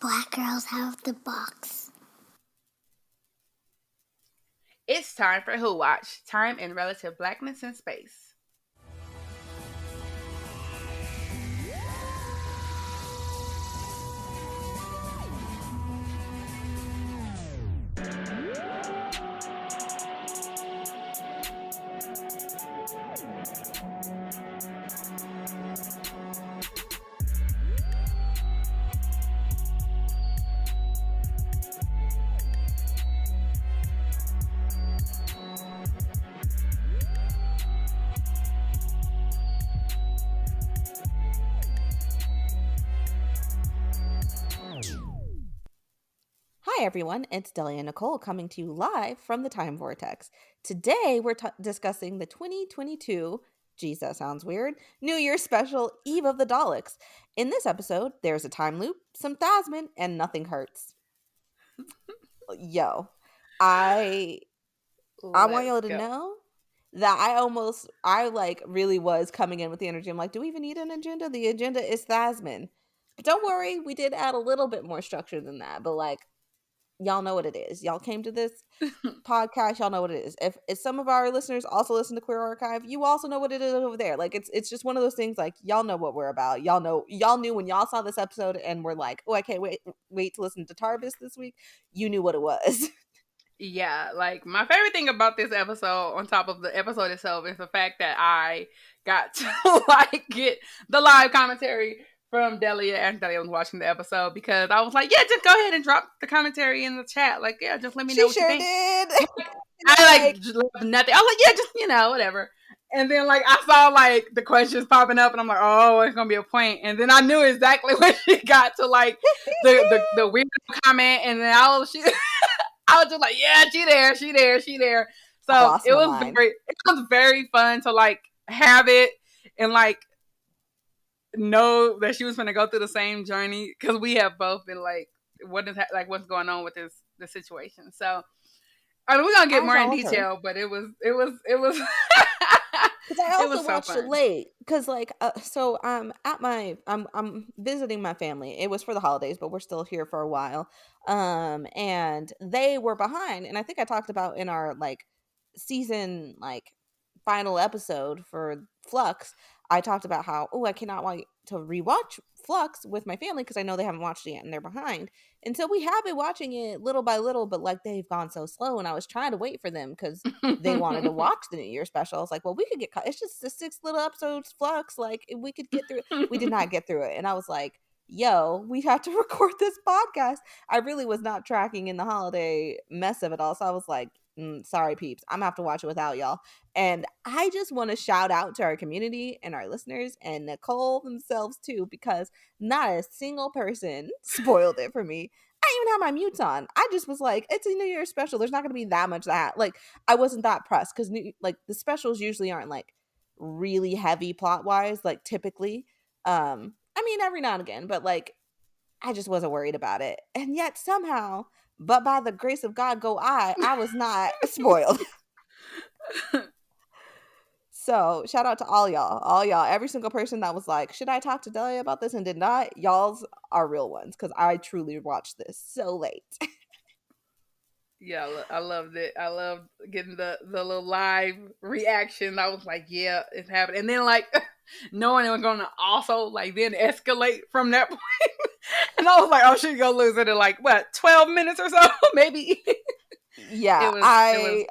Black girls have the box. It's time for Who Watch, Time in Relative Blackness in Space. Hi, everyone. It's Delia Nicole coming to you live from the Time Vortex. Today, we're discussing the 2022, geez, that sounds weird, New Year's special, Eve of the Daleks. In this episode, there's a time loop, some Thasmin, and nothing hurts. Yo, I want y'all to know that I really was coming in with the energy. I'm like, do we even need an agenda? The agenda is Thasmin. But don't worry, we did add a little bit more structure than that. But y'all know what it is. Y'all came to this podcast, y'all know what it is. If some of our listeners also listen to Queer Archive, you also know what it is over there. It's just one of those things, y'all know what we're about. Y'all knew when y'all saw this episode and were like, oh, I can't wait to listen to Tarbis this week. You knew what it was. Yeah, my favorite thing about this episode, on top of the episode itself, is the fact that I got to get the live commentary from Delia and Delia was watching the episode, because I was like, yeah, just go ahead and drop the commentary in the chat. Yeah, just let me know what you think. Did. I just nothing. I was like, yeah, just whatever. And then I saw the questions popping up, and I'm like, oh, it's gonna be a point. And then I knew exactly when she got to the weird comment, and then I was just like, yeah, she there. So it was very fun to have it and know that she was gonna go through the same journey, because we have both been what's going on with the situation. So I mean, we're gonna get more in detail, but it was because I also watched it late because I'm visiting my family. It was for the holidays, but we're still here for a while. And they were behind, and I think I talked about in our season final episode for Flux, I talked about how, I cannot wait to rewatch Flux with my family because I know they haven't watched it yet and they're behind. And so we have been watching it little by little, but they've gone so slow, and I was trying to wait for them because they wanted to watch the New Year special. I was like, well, we could get it's just the 6 little episodes, Flux. We could get through it. We did not get through it. And I was like, yo, we have to record this podcast. I really was not tracking in the holiday mess of it all. So I was like, sorry, peeps, I'm gonna have to watch it without y'all. And I just want to shout out to our community and our listeners and Nicole themselves too, because not a single person spoiled it for me. I didn't even have my mutes on. I just was like, it's a New Year's special. There's not going to be that much that. I wasn't that pressed because the specials usually aren't really heavy plot wise, typically. I mean, every now and again, but I just wasn't worried about it. And yet somehow, but by the grace of God go I was not spoiled. So shout out to all y'all, every single person that was like, should I talk to Delia about this, and did not. Y'all's are real ones, because I truly watched this so late. Yeah, I loved it. I loved getting the little live reaction. I was like, yeah, it's happening. And then knowing it was going to also then escalate from that point. And I was like, oh, she's going to lose it in 12 minutes or so, maybe. Yeah,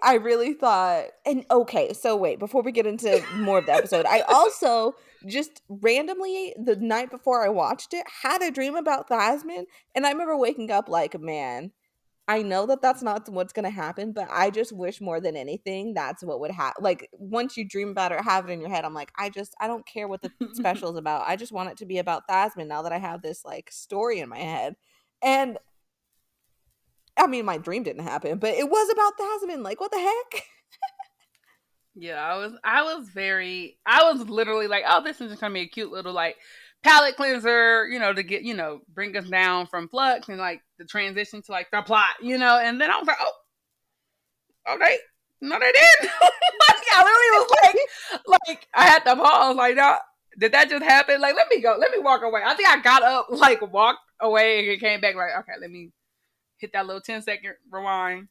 I really thought, and okay, so wait, before we get into more of the episode, I also just randomly the night before I watched it had a dream about Thasmin, and I remember waking up man, I know that that's not what's going to happen, but I just wish more than anything that's what would happen. Once you dream about it or have it in your head, I'm like, I don't care what the special is about. I just want it to be about Thasmin now that I have this story in my head. And I mean, my dream didn't happen, but it was about Thasmin. What the heck? Yeah, I was literally like, oh, this is just gonna be a cute little palette cleanser, to get, bring us down from Flux and the transition to the plot, and then I was like, oh, they did. I literally was I had to pause, no, did that just happen? Let me go, let me walk away. I think I got up, walked away and it came back like, okay, let me hit that little 10-second rewind.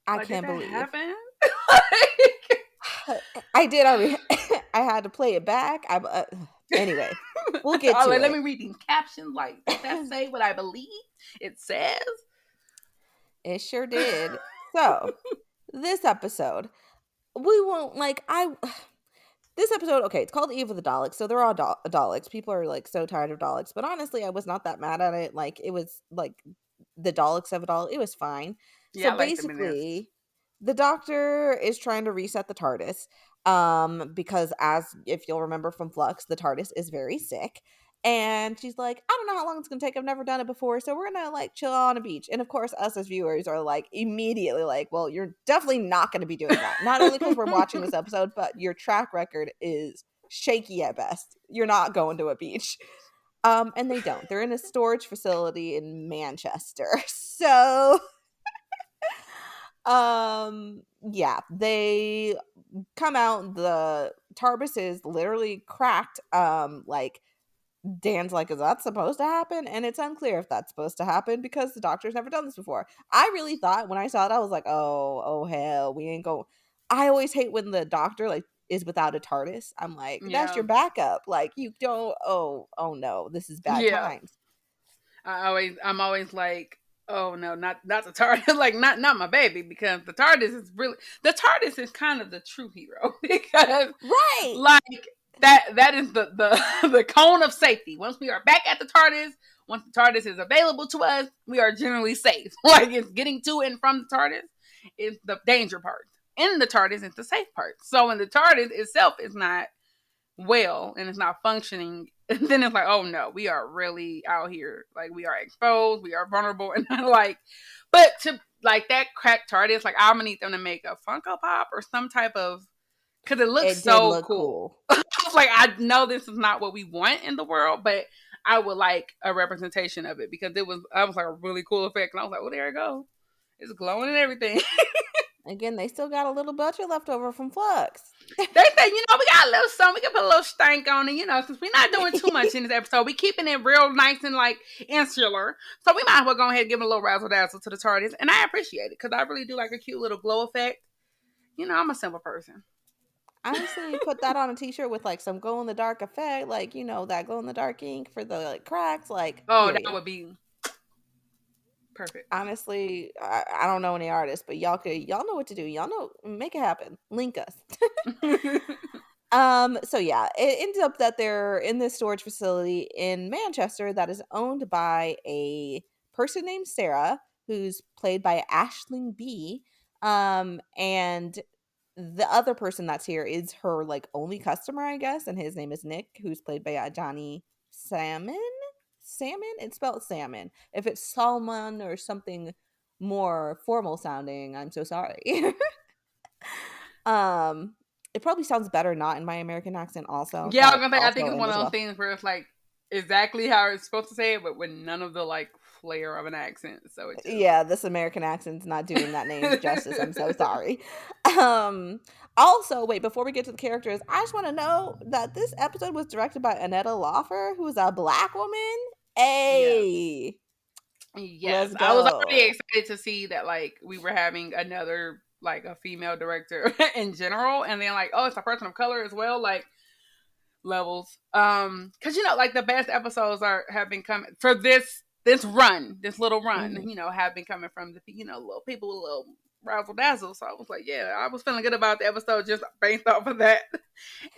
I Like, did can't that believe. happen? I did already. I had to play it back. Anyway, we'll get Oh, to like, let it. me read these captions. Like, does that say what I believe it says? It sure did. So, this episode, we won't like I this episode, okay, it's called Eve of the Daleks, so they're all Daleks. People are like so tired of Daleks, but honestly, I was not that mad at it. Like it was like the Daleks of it all. It was fine. So Yeah, I like them in this. basically, the Doctor is trying to reset the TARDIS, because as if you'll remember from Flux, the TARDIS is very sick. And she's like, I don't know how long it's gonna take. I've never done it before, so we're gonna like chill on a beach. And of course, us as viewers are like immediately like, well, you're definitely not gonna be doing that. Not only because we're watching this episode, but your track record is shaky at best. You're not going to a beach. And they don't. They're in a storage facility in Manchester. So yeah, they come out, the TARDIS is literally cracked. Like Dan's like, is that supposed to happen? And it's unclear if that's supposed to happen because the Doctor's never done this before. I really thought when I saw it, I was like, oh hell, we ain't go. I always hate when the Doctor like is without a TARDIS. I'm like, that's Yeah. your backup. Like you don't. Oh no, this is bad Yeah. times. I'm always like, oh no, not the TARDIS, like not my baby, because the TARDIS is kind of the true hero because Right. like that is the the cone of safety. Once we are back at the TARDIS, once the TARDIS is available to us, we are generally safe. Like it's getting to and from the TARDIS is the danger part. In the TARDIS is the safe part. So when the TARDIS itself is not well and it's not functioning, and then it's like, oh no, we are really out here. Like we are exposed, we are vulnerable, and like, but to like that cracked TARDIS, like I'm gonna need them to make a Funko Pop or some type of, because it looks It did so look cool. cool. I was like, I know this is not what we want in the world, but I would like a representation of it because I was like a really cool effect, and I was like, oh, there it goes, it's glowing and everything. Again, they still got a little budget left over from Flux. They say, we got a little something. We can put a little stank on it, since we're not doing too much in this episode. We keeping it real nice and like insular. So we might as well go ahead and give it a little razzle dazzle to the TARDIS. And I appreciate it because I really do like a cute little glow effect. I'm a simple person. Honestly, put that on a t-shirt with like some glow in the dark effect, like that glow in the dark ink for the like cracks, like Oh, that period. would be perfect. Honestly, I don't know any artists, but y'all know what to do. Y'all know, make it happen. Link us. So yeah, it ends up that they're in this storage facility in Manchester that is owned by a person named Sarah, who's played by Aisling B. And the other person that's here is her like only customer, I guess, and his name is Nick, who's played by Johnny Salmon. Salmon? It's spelled salmon. If it's salmon or something more formal sounding, I'm so sorry. um it probably sounds better not in my American accent also, Yeah, I was but gonna say, I'll I think throw it's in one of as those well. things where it's like exactly how it's supposed to say it, but with none of the like flair of an accent. So it just. Yeah, this American accent's not doing that name justice. I'm so sorry. Um Also, wait, before we get to the characters, I just want to know that this episode was directed by Annetta Lawfer, who is a black woman. Yes. Hey, Yes, let's I was already go. excited to see that like we were having another like a female director in general, and then like, oh, it's a person of color as well, like levels. Because like the best episodes have been coming for this run, this little run, Mhm. have been coming from the little people with a little razzle dazzle. So I was like, yeah, I was feeling good about the episode just based off of that,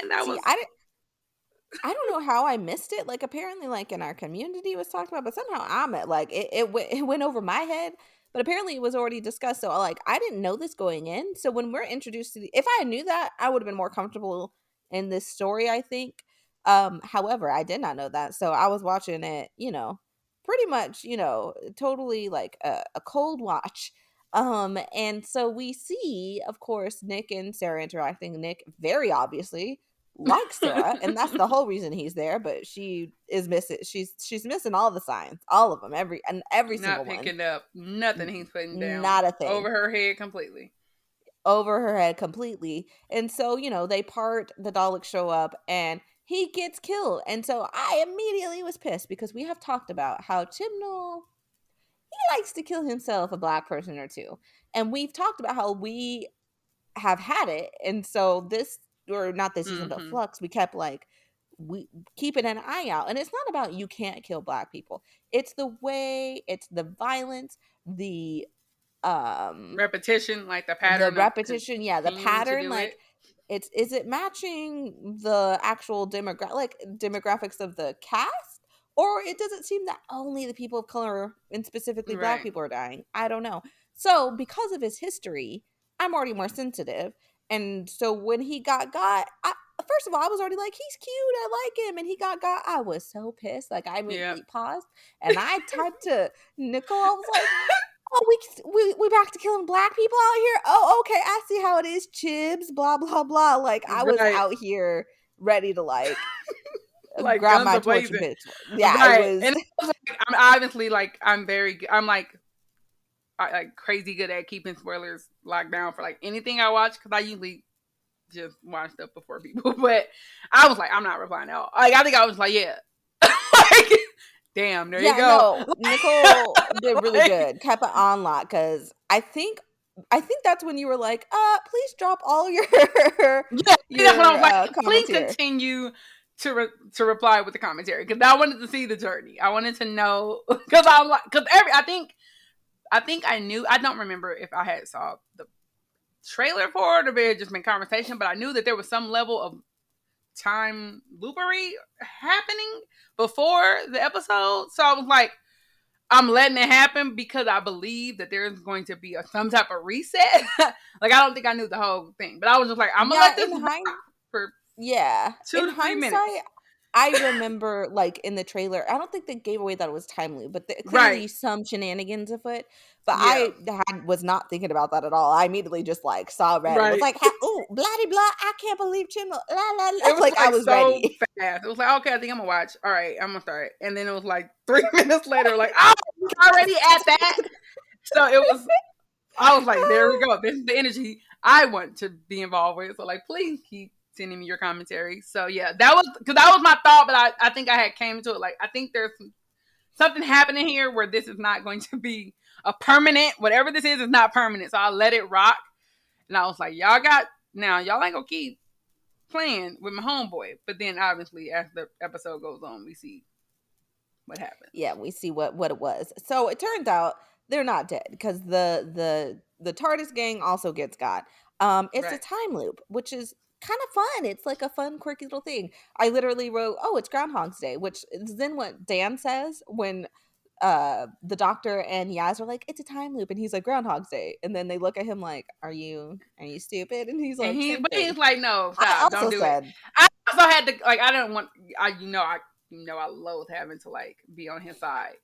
and that See, was. I don't know how I missed it. Like apparently, like in our community, it was talked about, but somehow I'm at like it went over my head. But apparently, it was already discussed. So like I didn't know this going in. So when we're introduced to if I knew that, I would have been more comfortable in this story. I think. However, I did not know that, so I was watching it. Pretty much, totally like a cold watch. And so we see, of course, Nick and Sarah interacting. Nick very obviously like Sarah, and that's the whole reason he's there. But she is missing. She's missing all the signs, all of them, every single Not one. picking up nothing he's putting down Not a thing. over her head completely. Over her head completely. And so they part. The Daleks show up, and he gets killed. And so I immediately was pissed because we have talked about how Chibnall, he likes to kill himself a black person or two. And we've talked about how we have had it. And so this, or not this season, but Mm-hmm. Flux, we kept like, we keeping an eye out. And it's not about you can't kill black people. It's the way, it's the violence, the repetition, like the the pattern of repetition, yeah, the continuing to pattern, do it. like it's, is it matching the actual demographics of the cast, or it doesn't seem that only the people of color and specifically black Right. people are dying? I don't know. So because of his history, I'm already more sensitive. And so when he got first of all, I was already like, he's cute, I like him, and he got I was so pissed. Like, I Yeah. immediately paused and I typed to Nicole, I was like, oh, we back to killing black people out here. Oh, okay, I see how it is. Chibs, blah blah blah. Like, I was Right. out here ready to like Like grab guns my are torch and blazing. bitch. Yeah, it Right. was. And I was like, I'm obviously like, I'm like crazy good at keeping spoilers locked down for like anything I watch, because I usually just watch stuff before people. But I was like, I'm not replying at all. Like, I think I was like, yeah. Like, damn, there you Yeah, go. no, Nicole did really Like, good. Kept it on lock because I think that's when you were like, please drop all your yeah, that's when I was like, please comments here. continue to reply with the commentary, because I wanted to see the journey. I wanted to know, because I'm like, because I think I knew. I don't remember if I had saw the trailer for it or if it had just been conversation, but I knew that there was some level of time loopery happening before the episode. So I was like, I'm letting it happen because I believe that there's going to be some type of reset. Like, I don't think I knew the whole thing, but I was just like, I'm gonna Yeah, let this rock for yeah, 2 in to 3 minutes. hindsight, I remember like in the trailer, I don't think they gave away that it was timely, but clearly Right. some shenanigans afoot. But Yeah. I was not thinking about that at all. I immediately just like saw red and was Right. like, "Oh, bloody blah! I can't believe Chino." La la la. It was Like, I like was so ready. fast. It was like, okay, I think I'm gonna watch. All right, I'm gonna start. And then it was like 3 minutes later, like, oh, he's already at that. So I was like, there we go. This is the energy I want to be involved with. So, like, please keep sending me your commentary. So yeah, that was my thought, but I think I had came to it like, I think there's something happening here where this is not going to be a permanent. Whatever this is not permanent. So I let it rock, and I was like, y'all ain't gonna keep playing with my homeboy. But then obviously as the episode goes on, we see what happens. Yeah, we see what it was. So it turns out they're not dead because the TARDIS gang also gets got. It's a Right. time loop, which is kind of fun. It's like a fun, quirky little thing. I literally wrote, "Oh, it's Groundhog's Day," which is then what Dan says when the doctor and Yaz are like, "It's a time loop," and he's like, "Groundhog's Day," and then they look at him like, "Are you stupid?" And he's And like, "Same he's thing." like, no, I stop, don't also do it. said, I also had to, like, I didn't want, I loathe having to like be on his side.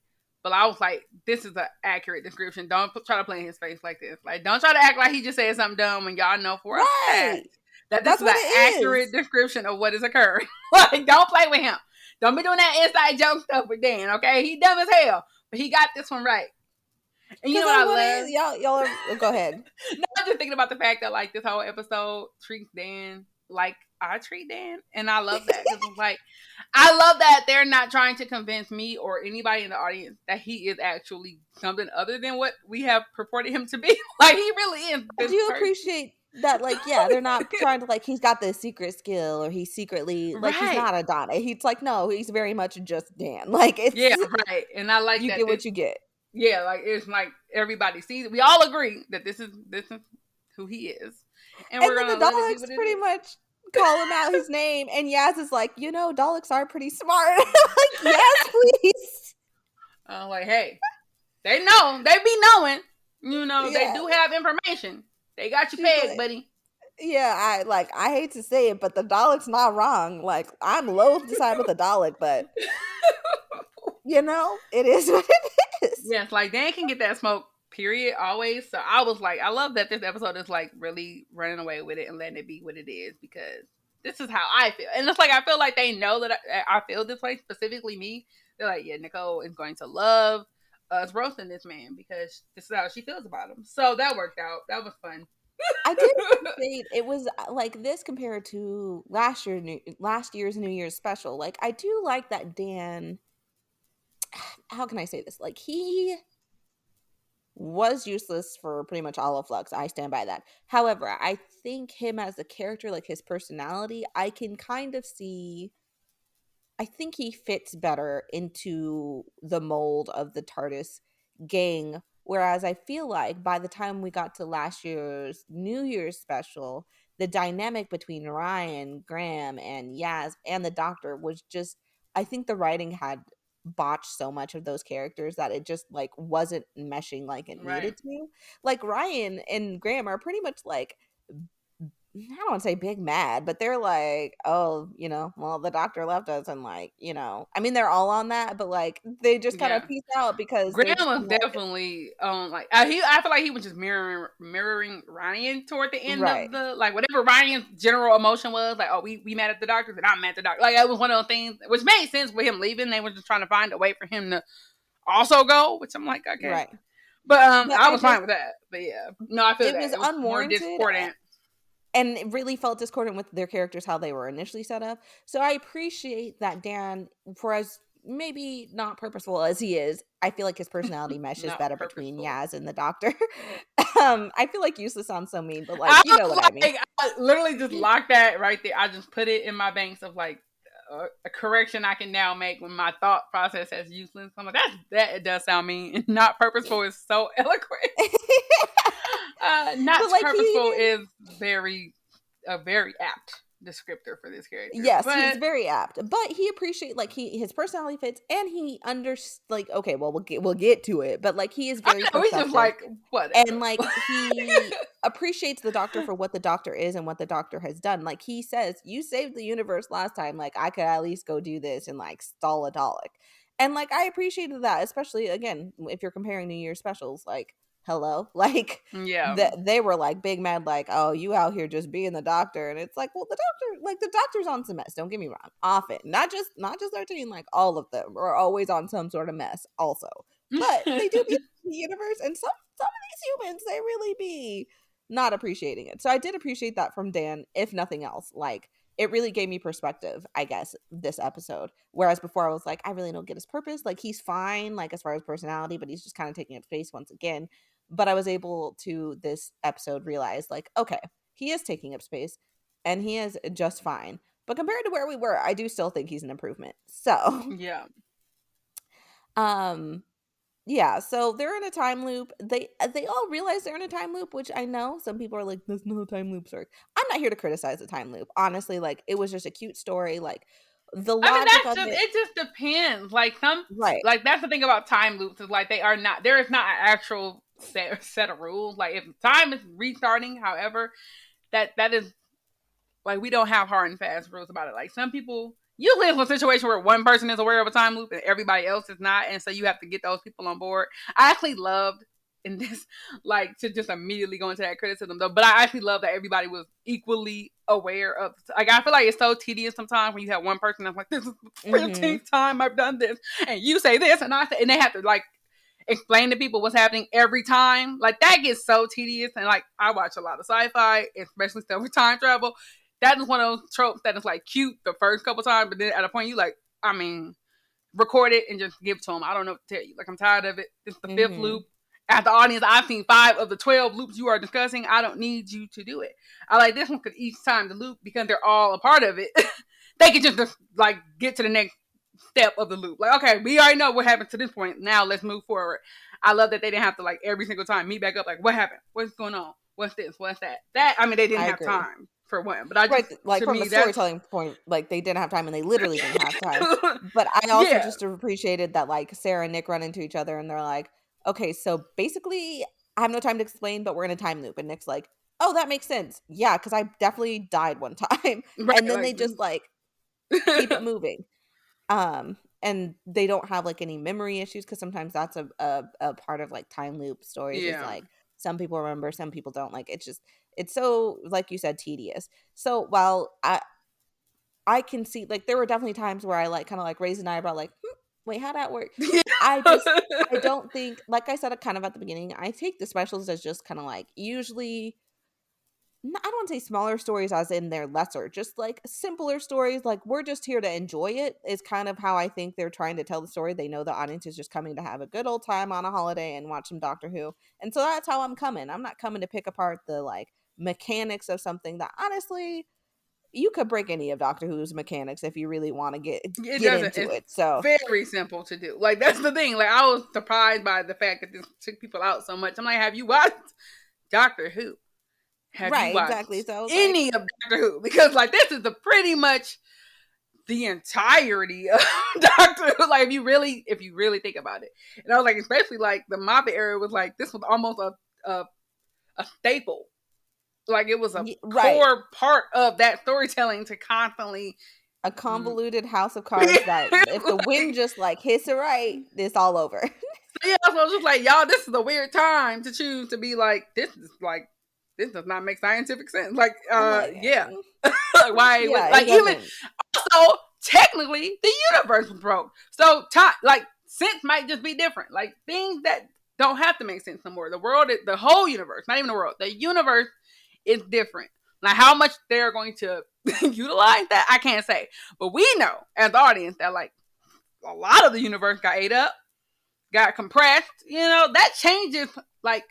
But I was like, this is an accurate description. Don't try to play in his face like this. Like, don't try to act like he just said something dumb when y'all know for a "Right, fact that this that's is an what it accurate is." description of what is occurring. Like, don't play with him. Don't be doing that inside joke stuff with Dan, okay? He dumb as hell, but he got this one right. And you Because know what I I want love? to, y'all are, go ahead. No, I'm just thinking about the fact that like this whole episode treats Dan like I treat Dan, and I love that because I'm like, I love that they're not trying to convince me or anybody in the audience that he is actually something other than what we have purported him to be. Like, he really is I this do person. appreciate that, like, yeah, they're not trying to, like, he's got this secret skill or he's secretly, like, he's Right. not a Donna. He's like, no, he's very much just Dan. Like, it's, Yeah, right. And I like you that get this, what you get. yeah, like it's like everybody sees it. We all agree that this is who he is. And And we're then gonna the let it be what Daleks it pretty is. much call him out his name, and Yaz is like, Daleks are pretty smart. Like, yes, please. Like, hey, they know. They be knowing. They Yeah. do have information. They got you She's pegged, like, buddy. yeah, I hate to say it, but the Dalek's not wrong. Like, I'm loath to side with the Dalek, but it is what it is. Yes, like Dan can get that smoke, period, always. So I was like, I love that this episode is like really running away with it and letting it be what it is, because this is how I feel. And it's like, I feel like they know that I feel this way, specifically me. They're like, yeah, Nicole is going to love us roasting this man because this is how she feels about him. So that worked out. That was fun. I did appreciate it was like this compared to last year's New Year's special. Like I do like that Dan. How can I say this? Like he was useless for pretty much all of Flux. I stand by that. However, I think him as a character, like his personality, I can kind of see. I think he fits better into the mold of the TARDIS gang. Whereas I feel like by the time we got to last year's New Year's special, the dynamic between Ryan, Graham, and Yaz and the Doctor was just, I think the writing had botched so much of those characters that it just like wasn't meshing like it Right. needed to. Like Ryan and Graham are pretty much like I don't want to say big mad, but they're like, oh, well, the Doctor left us, and like, I mean, they're all on that, but like, they just kind of Yeah. peace out because Graham they're just was kind of like, definitely like I feel like he was just mirroring Ryan toward the end right, of the like whatever Ryan's general emotion was like, oh, we mad at the doctors and I'm mad at the doctor, like that was one of those things which made sense with him leaving. They were just trying to find a way for him to also go, which I'm like, okay, right. but But I I was fine just, with that. But yeah, no, I feel it that was it was more unwarranted. discordant. And it really felt discordant with their characters how they were initially set up. So I appreciate that Dan, for as maybe not purposeful as he is, I feel like his personality meshes Not better between purposeful. Yaz and the Doctor. I feel like useless sounds so mean, but like I you know was what I mean. like, I literally just locked that right there. I just put it in my banks of like a correction I can now make when my thought process has useless. I'm like, that it does sound mean. Not purposeful is so eloquent. Not But like he purposeful even is a very apt descriptor for this character. yes, he's But very apt. But he appreciate like his personality fits and he under like okay, well we'll get to it, but like he is I very know he's just perceptive like whatever. and like he appreciates the Doctor for what the Doctor is and what the Doctor has done. Like he says, "You saved the universe last time. Like I could at least go do this and like stall a Dalek." And like I appreciated that, especially again if you're comparing New Year's specials. Like hello, like Yeah. they were like big mad, like oh you out here just being the Doctor, and it's like well the Doctor's on some mess. Don't get me wrong, often not just 13, like all of them are always on some sort of mess also, but they do be in the universe and some of these humans, they really be not appreciating it. So I did appreciate that from Dan, if nothing else. Like it really gave me perspective, I guess, this episode. Whereas before I was like, I really don't get his purpose. Like he's fine, like as far as personality, but he's just kind of taking up space once again. But I was able to this episode realize, like, okay, he is taking up space and he is just fine. But compared to where we were, I do still think he's an improvement. So, Yeah. um, yeah, so they're in a time loop. They all realize they're in a time loop, which I know some people are like, "That's not how time loops work." I'm not here to criticize the time loop. Honestly, like it was just a cute story. Like the I mean, logic that's of just it, it. Just depends. Like some, right? like that's the thing about time loops is like they are not. There is not an actual set of rules. Like if time is restarting, however, that is like we don't have hard and fast rules about it. Like some people usually it's a situation where one person is aware of a time loop and everybody else is not, and so you have to get those people on board. I actually loved in this, like to just immediately go into that criticism though, but I actually love that everybody was equally aware of. Like I feel like it's so tedious sometimes when you have one person that's like, "This is the Mm-hmm. 15th time I've done this," and you say this and I say, and they have to like explain to people what's happening every time. Like that gets so tedious. And like I watch a lot of sci-fi, especially stuff with time travel. That is one of those tropes that is like cute the first couple times, but then at a point you like, I mean, record it and just give it to them. I don't know what to tell you. Like I'm tired of it. This is the fifth Mm-hmm. loop. As the audience, I've seen 5 of the 12 loops you are discussing. I don't need you to do it. I like this one because each time the loop, because they're all a part of it, they can just like get to the next step of the loop. Like, okay, we already know what happened to this point. Now let's move forward. I love that they didn't have to like every single time meet back up. Like, what happened? What's going on? What's this? What's that? That I mean, they didn't I have agree. time for one. But I Right, just like to from a me that's storytelling point, like they didn't have time and they literally didn't have time. But I also yeah, just appreciated that like Sarah and Nick run into each other and they're like, okay, so basically I have no time to explain, but we're in a time loop. And Nick's like, oh, that makes sense. Yeah, because I definitely died one time. right. And then Like, they just like keep it moving. And they don't have like any memory issues because sometimes that's a part of like time loop stories is yeah, like some people remember, some people don't. Like it's so like you said, tedious. So while I can see like there were definitely times where I like kind of like raised an eyebrow, like, wait, how'd that work? I just I don't think, like I said kind of at the beginning, I take the specials as just kind of like usually I don't want to say smaller stories as in they're lesser, just like simpler stories. Like, we're just here to enjoy it, is kind of how I think they're trying to tell the story. They know the audience is just coming to have a good old time on a holiday and watch some Doctor Who. And so that's how I'm coming. I'm not coming to pick apart the like mechanics of something that honestly you could break any of Doctor Who's mechanics if you really want to It get doesn't. into It's it. So very simple to do. Like that's the thing. Like I was surprised by the fact that this took people out so much. I'm like, have you watched Doctor Who? Have you right, exactly. watched So I was like, any of Doctor Who? Because like this is the pretty much the entirety of Doctor Who. Like if you really think about it. And I was like, especially like the Moffat era was like this was almost a staple. Like it was a right, core part of that storytelling to constantly a convoluted house of cards that if the wind like, just like hits it right, it's all over. so yeah, so I was just like, y'all, this is a weird time to choose to be like, this does not make scientific sense. Like, I'm like, yeah, like why? yeah, it Like even doesn't. so, technically, the universe was broke. So time, like sense might just be different. Like things that don't have to make sense no more. The world, the whole universe, not even the world, the universe is different. Like how much they're going to utilize that, I can't say. But we know as the audience that like a lot of the universe got ate up, got compressed. You know, that changes like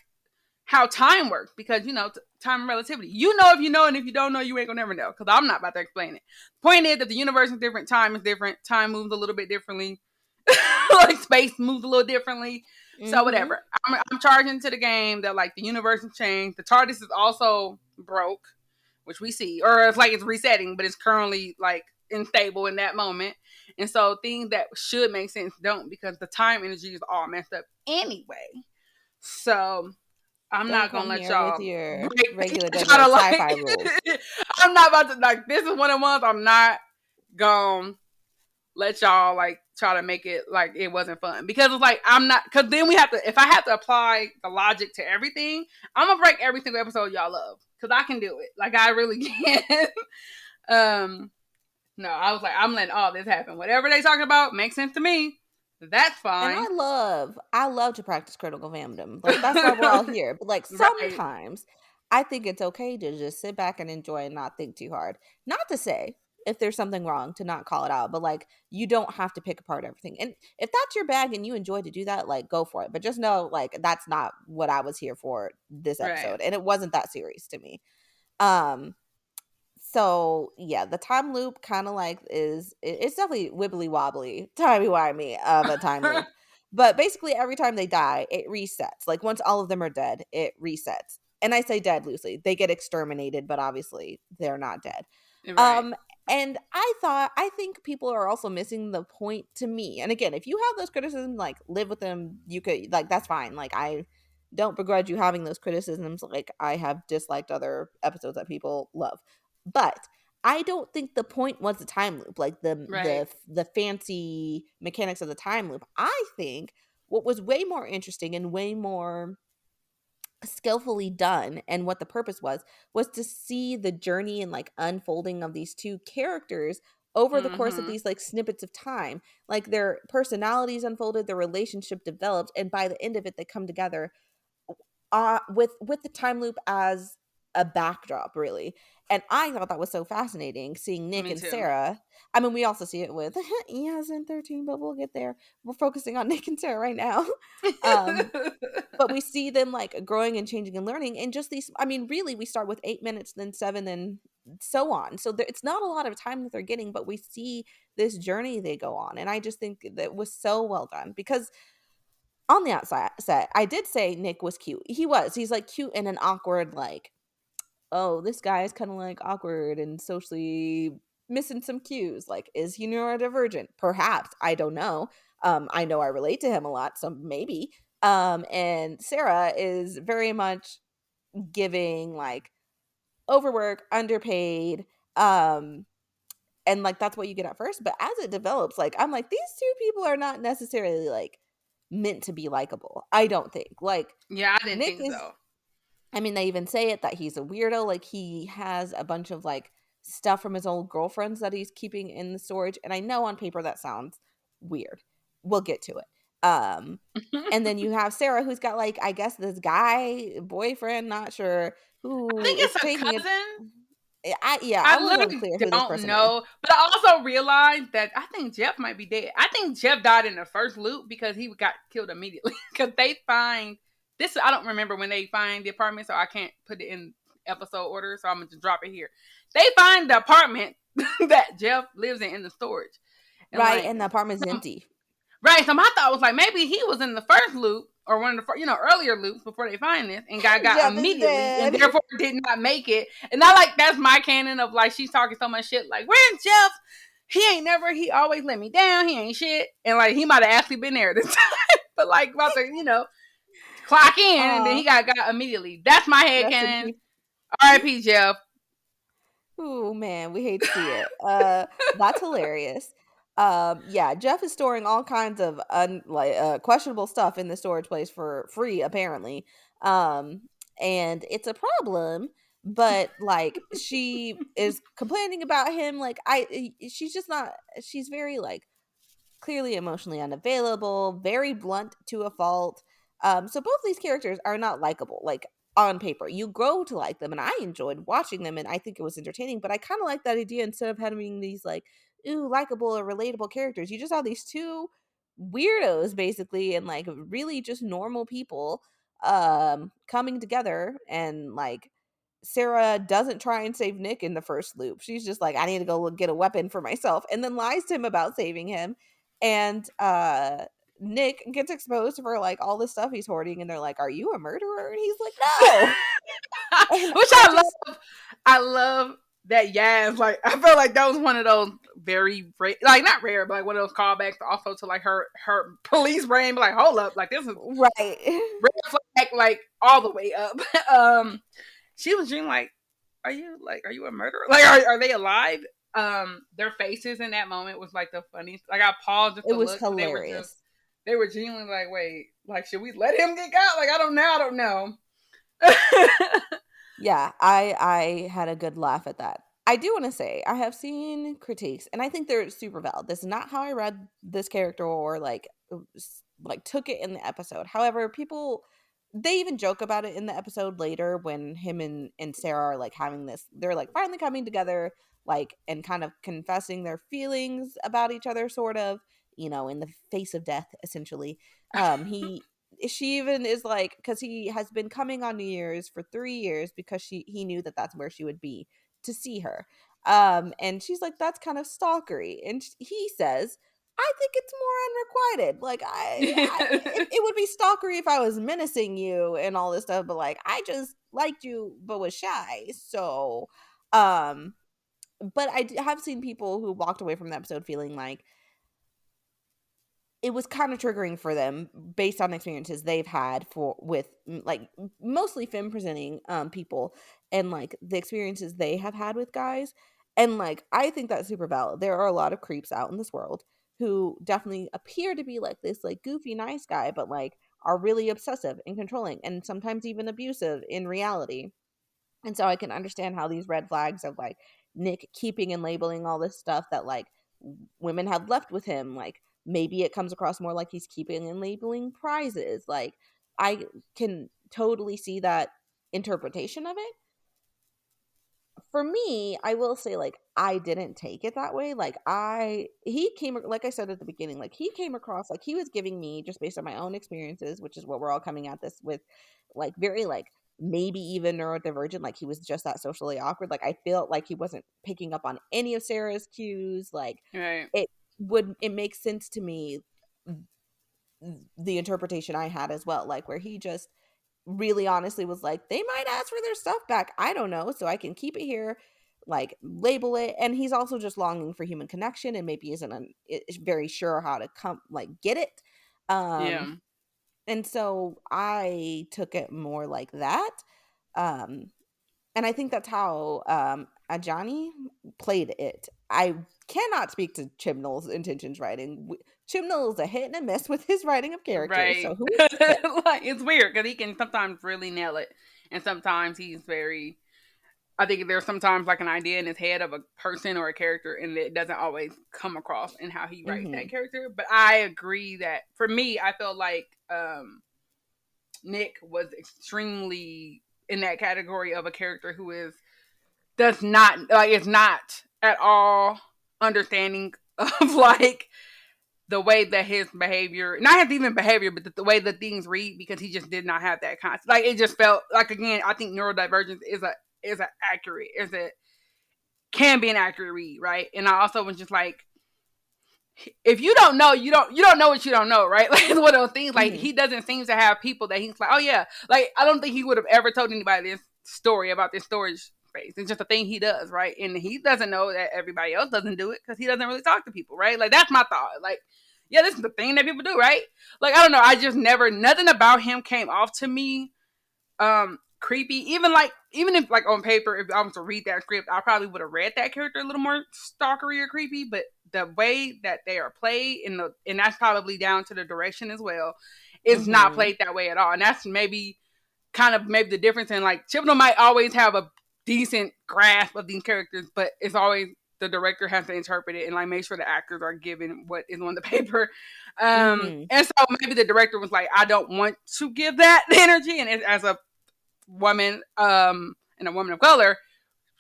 how time works because, you know, time and relativity. You know if you know, and if you don't know, you ain't gonna never know because I'm not about to explain it. Point is that the universe is different, time is different, time moves a little bit differently, like space moves a little differently. So Mm-hmm. whatever. I'm charging to the game that like the universe has changed. The TARDIS is also broke, which we see, or it's like it's resetting, but it's currently like unstable in that moment. And so things that should make sense don't because the time energy is all messed up anyway. So I'm Don't not gonna come let here with y'all your break regular try degular to like sci-fi rules. I'm not about to like this is one of the ones I'm not gonna let y'all like try to make it like it wasn't fun because it's like I'm not because then we have to if I have to apply the logic to everything, I'm gonna break every single episode y'all love because I can do it. Like I really can. um no, I was like, I'm letting all this happen. Whatever they talking about makes sense to me. That's And fine. I love to practice critical fandom. Like that's why we're all here. But like Right. sometimes I think it's okay to just sit back and enjoy and not think too hard. Not to say if there's something wrong to not call it out, but like you don't have to pick apart everything. And if that's your bag and you enjoy to do that, like go for it. But just know like that's not what I was here for this Right. episode. And it wasn't that serious to me. Um so yeah, the time loop kind of like it's definitely wibbly wobbly, timey wimey of a time loop. But basically every time they die, it resets. Like once all of them are dead, it resets. And I say dead loosely. They get exterminated, but obviously they're not dead. Right. Um and I think people are also missing the point to me. And again, if you have those criticisms, like live with them, you could like that's fine. Like I don't begrudge you having those criticisms. Like I have disliked other episodes that people love. But I don't think the point was the time loop, like Right. the fancy mechanics of the time loop. I think what was way more interesting and way more skillfully done and what the purpose was to see the journey and like unfolding of these two characters over the course of Mm-hmm. these like snippets of time, like their personalities unfolded, their relationship developed, and by the end of it they come together with the time loop as a backdrop, really. And I thought that was so fascinating seeing Nick Me and too. Sarah. I mean, we also see it with Yes and 13, but we'll get there. We're focusing on Nick and Sarah right now. um but we see them like growing and changing and learning and just these, I mean, really we start with 8 minutes, then 7, then so on. So there, it's not a lot of time that they're getting, but we see this journey they go on. And I just think that was so well done because on the outside set, I did say Nick was cute. He was. He's like cute in an awkward, like, oh, this guy is kind of like awkward and socially missing some cues. Like, is he neurodivergent? Perhaps. I don't know. I know I relate to him a lot, so maybe. And Sarah is very much giving like overwork, underpaid, and like that's what you get at first. But as it develops, like I'm like, these two people are not necessarily like meant to be likable. I don't think. Like Yeah, I didn't Nick think is, so. I mean, they even say it that he's a weirdo. Like he has a bunch of like stuff from his old girlfriends that he's keeping in the storage. And I know on paper that sounds weird. We'll get to it. Um, and then you have Sarah, who's got like, I guess, this guy boyfriend, not sure, I who think is it's a taking it. cousin. I I was literally unclear who this don't person is. know, but I also realized that I think Jeff might be dead. I think Jeff died in the first loop because he got killed immediately. Because they find this, I don't remember when they find the apartment, so I can't put it in episode order. So I'm gonna just drop it here. They find the apartment that Jeff lives in the storage, and Right, like and the apartment's some, empty. right. So my thought was like maybe he was in the first loop or one of the earlier loops before they find this and got Jeff is immediately and dead. therefore did not make it. And I like that's my canon of like she's talking so much shit like where's Jeff? He always let me down. He ain't shit. And like he might have actually been there this time, but like about to clock in and then Aw, he got immediately. That's my head rest in canon. peace. R.I.P. Jeff. Oh man, we hate to see it. That's hilarious. Yeah, Jeff is storing all kinds of questionable stuff in the storage place for free, apparently. Um, and it's a problem. But like, she is complaining about him. Like, she's just not. She's very like clearly emotionally unavailable, very blunt to a fault. So both these characters are not likable, like on paper. You grow to like them, and I enjoyed watching them, and I think it was entertaining. But I kind of like that idea instead of having these like ooh likable or relatable characters, you just have these two weirdos basically, and like really just normal people coming together and like Sarah doesn't try and save Nick in the first loop. She's just like, I need to go get a weapon for myself, and then lies to him about saving him. And Nick gets exposed for like all the stuff he's hoarding, and they're like, "Are you a murderer?" And he's like, "No." And Which I I just love. I love that Yaz. Like I feel like that was one of those very like not rare, but like one of those callbacks also to like her police brain. Like hold up, like this is right. red flag, like all the way up. She was dreaming like, are you a murderer? Like are they alive? Their faces in that moment was like the funniest. Like I paused just It to was look, and hilarious. they were genuinely like, wait, like should we let him get caught? Like I don't know. Yeah, I had a good laugh at that. I do want to say I have seen critiques, and I think they're super valid. This is not how I read this character or like took it in the episode. However, people they even joke about it in the episode later when him and Sarah are like having this. They're like finally coming together, like and kind of confessing their feelings about each other, sort of. In the face of death, essentially. He she even is like because he has been coming on New Year's for 3 years because he knew that that's where she would be to see her. And she's like that's kind of stalkery, and he says I think it's more unrequited. Like it would be stalkery if I was menacing you and all this stuff, but like I just liked you but was shy. So um but have seen people who walked away from the episode feeling like it was kind of triggering for them based on experiences they've had with like mostly femme presenting people, and like the experiences they have had with guys. And like I think that's super valid. There are a lot of creeps out in this world who definitely appear to be like this like goofy nice guy, but like are really obsessive and controlling and sometimes even abusive in reality. And so I can understand how these red flags of like Nick keeping and labeling all this stuff that like women have left with him, like maybe it comes across more like he's keeping and labeling prizes. Like I can totally see that interpretation of it. For me, I will say like I didn't take it that way. Like he came like I said at the beginning, like he came across like he was giving me just based on my own experiences, which is what we're all coming at this with, like very like maybe even neurodivergent, like he was just that socially awkward. Like I felt like he wasn't picking up on any of Sarah's cues. Like Right. it makes sense to me the interpretation I had as well, like where he just really honestly was like, they might ask for their stuff back. I don't know. So I can keep it here, like label it. And he's also just longing for human connection and maybe is very sure how to come like get it. Um, Yeah. and so I took it more like that. Um, and I think that's how Ajani played it. I cannot speak to Chibnall's intentions writing. Chibnall is a hit and a miss with his writing of characters. Right. So who is it? Like it's weird because he can sometimes really nail it, and sometimes he's very I think there's sometimes like an idea in his head of a person or a character, and it doesn't always come across in how he writes that character. But I agree that for me, I feel like Nick was extremely in that category of a character who does not like is not at all understanding of like the way that his behavior, not his even behavior, but the way that things read, because he just did not have that concept. Like it just felt like, again, I think neurodivergence is a accurate, is a can be an accurate read, right? And I also was just like, if you don't know, you don't know what you don't know, right? Like it's one of those things. Like he doesn't seem to have people that he's like, oh yeah, like I don't think he would have ever told anybody this story about this storage space. It's just a thing he does, right? And he doesn't know that everybody else doesn't do it because he doesn't really talk to people, right? Like that's my thought. Like, yeah, this is the thing that people do, right? Like I don't know, I just never, nothing about him came off to me creepy. Even if like on paper, if I was to read that script, I probably would have read that character a little more stalkery or creepy. But the way that they are played and that's probably down to the direction as well, is not played that way at all. And that's maybe the difference in like Chibnall might always have a decent grasp of these characters, but it's always the director has to interpret it and like make sure the actors are given what is on the paper. And so maybe the director was like, I don't want to give that energy, and as a woman and a woman of color,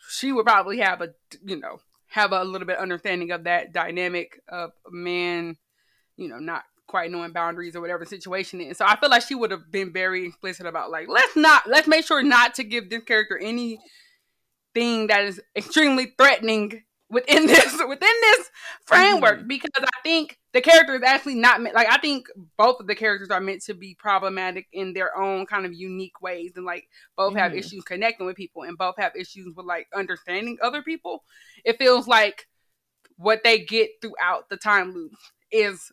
she would probably have a little bit understanding of that dynamic of a man, not quite knowing boundaries or whatever the situation is. So I feel like she would have been very explicit about like, let's make sure not to give this character anything that is extremely threatening within this framework, because I think the character is actually not meant, like I think both of the characters are meant to be problematic in their own kind of unique ways, and like both have issues connecting with people and both have issues with like understanding other people. It feels like what they get throughout the time loop is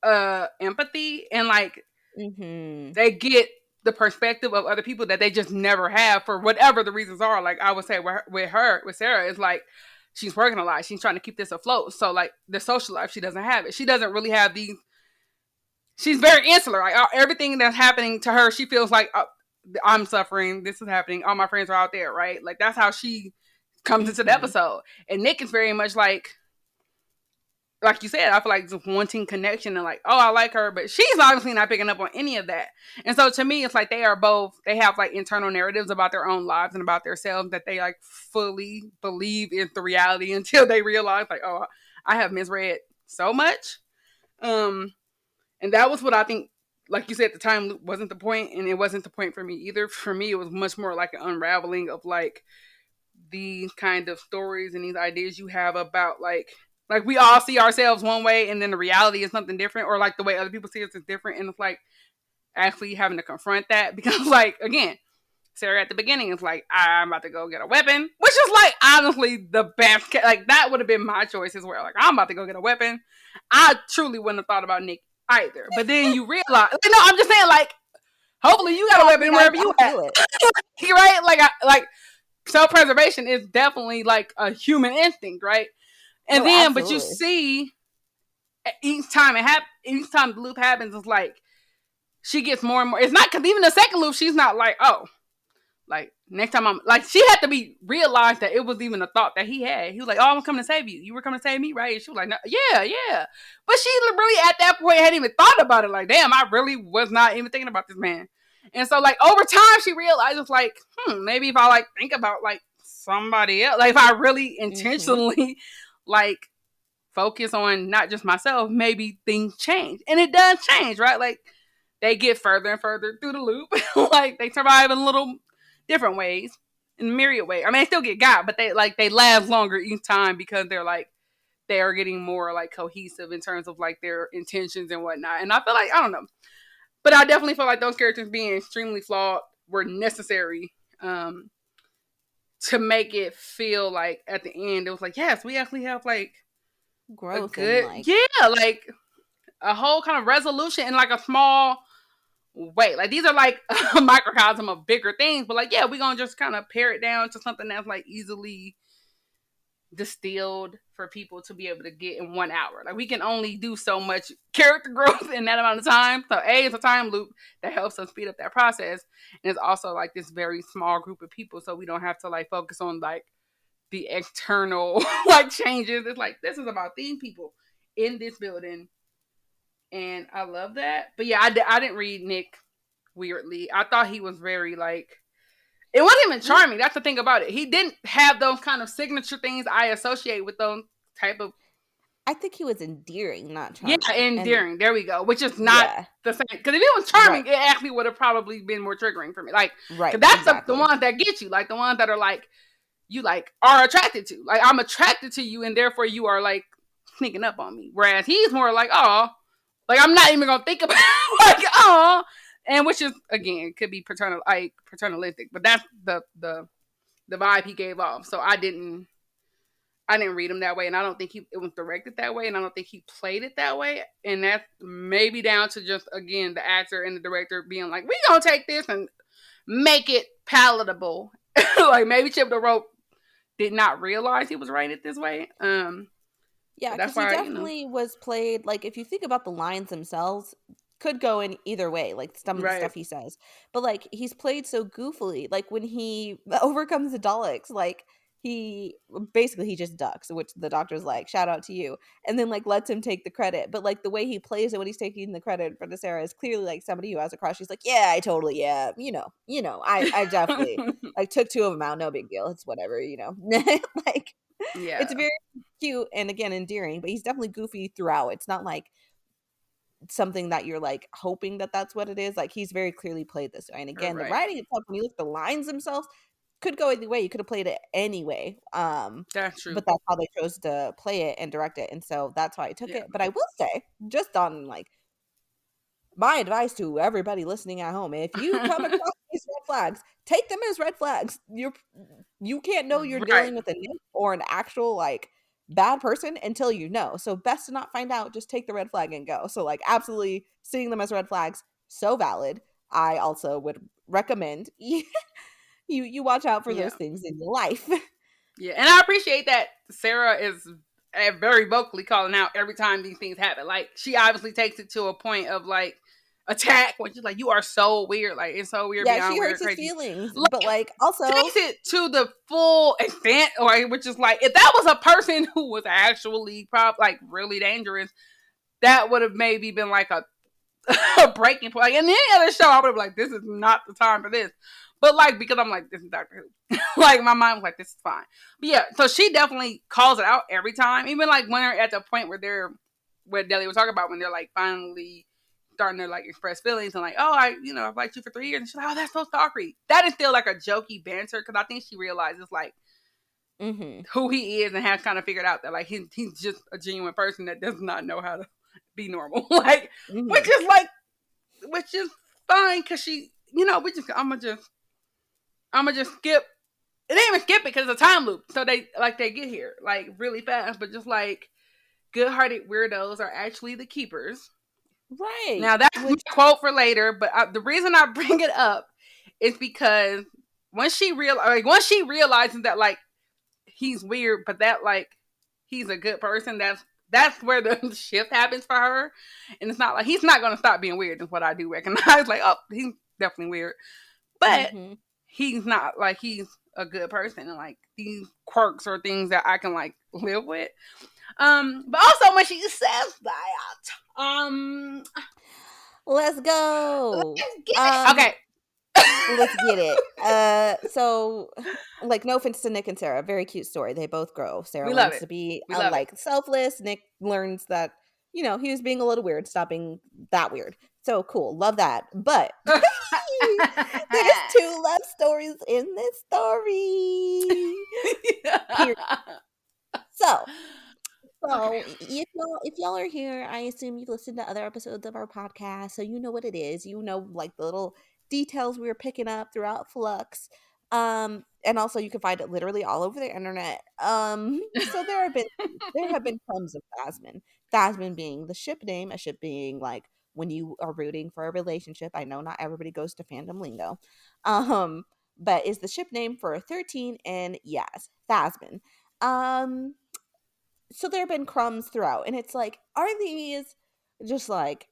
empathy, and like they get the perspective of other people that they just never have for whatever the reasons are. Like I would say with Sarah, it's like she's working a lot. She's trying to keep this afloat. So like the social life, she doesn't have it. She doesn't really have these. She's very insular. Like everything that's happening to her, she feels like I'm suffering. This is happening. All my friends are out there, right? Like that's how she comes into the episode. And Nick is very much like you said, I feel like just wanting connection and like, oh, I like her, but she's obviously not picking up on any of that. And so to me, it's like they have like internal narratives about their own lives and about themselves that they like fully believe is the reality until they realize like, oh, I have misread so much. And that was what I think, like you said, at the time wasn't the point, and it wasn't the point for me either. For me, it was much more like an unraveling of like these kind of stories and these ideas you have about like we all see ourselves one way and then the reality is something different, or like the way other people see us is different, and it's like actually having to confront that, because like again, Sarah at the beginning is like, I'm about to go get a weapon, which is like honestly the best, like that would have been my choice as well. Like I'm about to go get a weapon. I truly wouldn't have thought about Nick either, but then you realize, like, no, I'm just saying like hopefully you got a weapon wherever you at. You're right, like self-preservation is definitely like a human instinct, right? And then, absolutely. But you see, each time the loop happens, it's like she gets more and more. It's not, because even the second loop, she's not like, oh, like next time I'm like, she had to be realized that it was even a thought that he had. He was like, oh, I'm coming to save you. You were coming to save me, right? And she was like, no, yeah. But she really at that point hadn't even thought about it. Like, damn, I really was not even thinking about this man. And so like over time, she realizes like, maybe if I like think about like somebody else, like if I really intentionally like focus on not just myself, maybe things change. And it does change, right? Like they get further and further through the loop. Like they survive in little different ways, in myriad ways. I mean, they still get got, but they last longer each time because they are getting more like cohesive in terms of like their intentions and whatnot. And I feel like, I don't know, but I definitely feel like those characters being extremely flawed were necessary to make it feel like at the end it was like, yes, we actually have like growth, good, like a whole kind of resolution in like a small way. Like these are like a microcosm of bigger things, but like, yeah, we're gonna just kind of pare it down to something that's like easily distilled for people to be able to get in 1 hour. Like we can only do so much character growth in that amount of time. So it's a time loop that helps us speed up that process. And it's also like this very small group of people, so we don't have to like focus on like the external like changes. It's like this is about these people in this building, and I love that. But yeah, I didn't read Nick weirdly. I thought he was very like it wasn't even charming. That's the thing about it. He didn't have those kind of signature things I associate with those type of I think he was endearing, not yeah, charming. And endearing. There we go. Which is not yeah, the same. Because if it was charming, right, it actually would have probably been more triggering for me. Like, right, cause that's the exactly. ones that get you. Like the ones that are like you like are attracted to. Like I'm attracted to you, and therefore you are like sneaking up on me. Whereas he's more like, oh, like I'm not even gonna think about it. Like, oh, and which is again could be paternalistic, but that's the vibe he gave off. So I didn't read him that way, and I don't think it was directed that way, and I don't think he played it that way. And that's maybe down to just again the actor and the director being like, "We gonna take this and make it palatable." Like maybe Chip the Rope did not realize he was writing it this way. Yeah, But that's because he why definitely was played like if you think about the lines themselves, could go in either way, like some of the right, stuff he says. But like he's played so goofily, like when he overcomes the Daleks, like he basically he just ducks, which the doctor's like, shout out to you, and then like lets him take the credit. But like the way he plays it when he's taking the credit for the Sarah is clearly like somebody who has a crush. She's like, yeah, I totally, yeah, I definitely like took two of them out, no big deal, it's whatever, like it's yeah, very cute and again endearing, but he's definitely goofy throughout. It's not like something that you're like hoping that that's what it is. Like he's very clearly played this way. And again, the right. writing itself, when you look at the lines themselves, could go either way. You could have played it anyway. That's true. But that's how they chose to play it and direct it. And so that's why I took Yeah, it. But I will say, just on like my advice to everybody listening at home, if you come across these red flags, take them as red flags. You can't know you're right. dealing with a nymph or an actual like bad person until you know. So best to not find out, just take the red flag and go. So like absolutely seeing them as red flags, so valid. I also would recommend you watch out for those Yeah, things in your life. yeah, and I appreciate that Sarah is very vocally calling out every time these things happen. Like she obviously takes it to a point of like attack when she's like, "You are so weird. Like it's so weird Yeah, she beyond weird, hurts his crazy." feelings, but Like like also takes it to the full extent, or which is like if that was a person who was actually like really dangerous, that would have maybe been like a breaking point. Like in any other show, I would have like, this is not the time for this. But like because I'm like, this is Doctor Who. Like my mind was like, this is fine. But yeah, so she definitely calls it out every time. Even like when they're at the point where they're what Deli was talking about when they're like finally starting to like express feelings and like, oh, I've liked you for 3 years. And she's like, oh, that's so stalkery. That is still like a jokey banter because I think she realizes like mhm. who he is and has kind of figured out that like he's just a genuine person that does not know how to be normal. Like, Mhm. which is fine because she, I'm gonna just skip. It ain't even skip it because it's a time loop. So they get here like really fast, but just like good-hearted weirdos are actually the keepers. Right. Now that's my Which quote for later, but the reason I bring it up is because once she realizes that like he's weird, but that like he's a good person, that's where the shift happens for her. And it's not like he's not gonna stop being weird, is what I do recognize. Like, oh, he's definitely weird. But mhm. he's not like he's a good person and like these quirks or things that I can like live with. But also when she says that, Let's go. let's get it. Okay. Let's get it. So like no offense to Nick and Sarah, very cute story. They both grow. Sarah We love learns it. to be We love it. like selfless. Nick learns that he was being a little weird, stop being that weird. So cool, love that. But there's two love stories in this story. Period. So Okay. so if y'all are here, I assume you've listened to other episodes of our podcast, so you know what it is. You know, like the little details we were picking up throughout Flux. And also you can find it literally all over the internet. So there have been tons of Phasmin. Phasmin being the ship name, a ship being like when you are rooting for a relationship. I know not everybody goes to fandom lingo. Um, but is the ship name for 13 and yes, Phasmin. So there have been crumbs throughout, and it's like, are these just like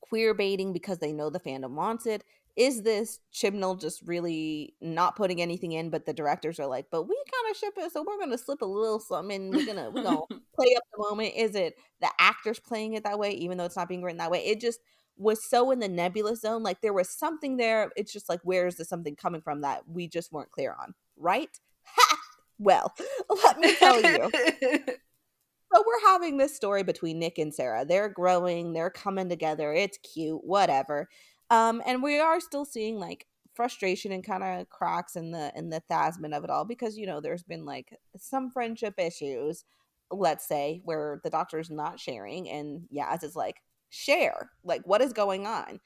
queer baiting because they know the fandom wants it? Is this Chibnall just really not putting anything in, but the directors are like, but we kind of ship it, so we're gonna slip a little something. We're gonna play up the moment. Is it the actors playing it that way, even though it's not being written that way? It just was so in the nebulous zone. Like there was something there. It's just like, where is this something coming from that we just weren't clear on, right? Ha! Well, let me tell you. So we're having this story between Nick and Sarah. They're growing, they're coming together. It's cute, whatever. And we are still seeing like frustration and kind of cracks in the Thasmin of it all, because there's been like some friendship issues, let's say, where the doctor's not sharing, and Yaz is like, share, like, what is going on?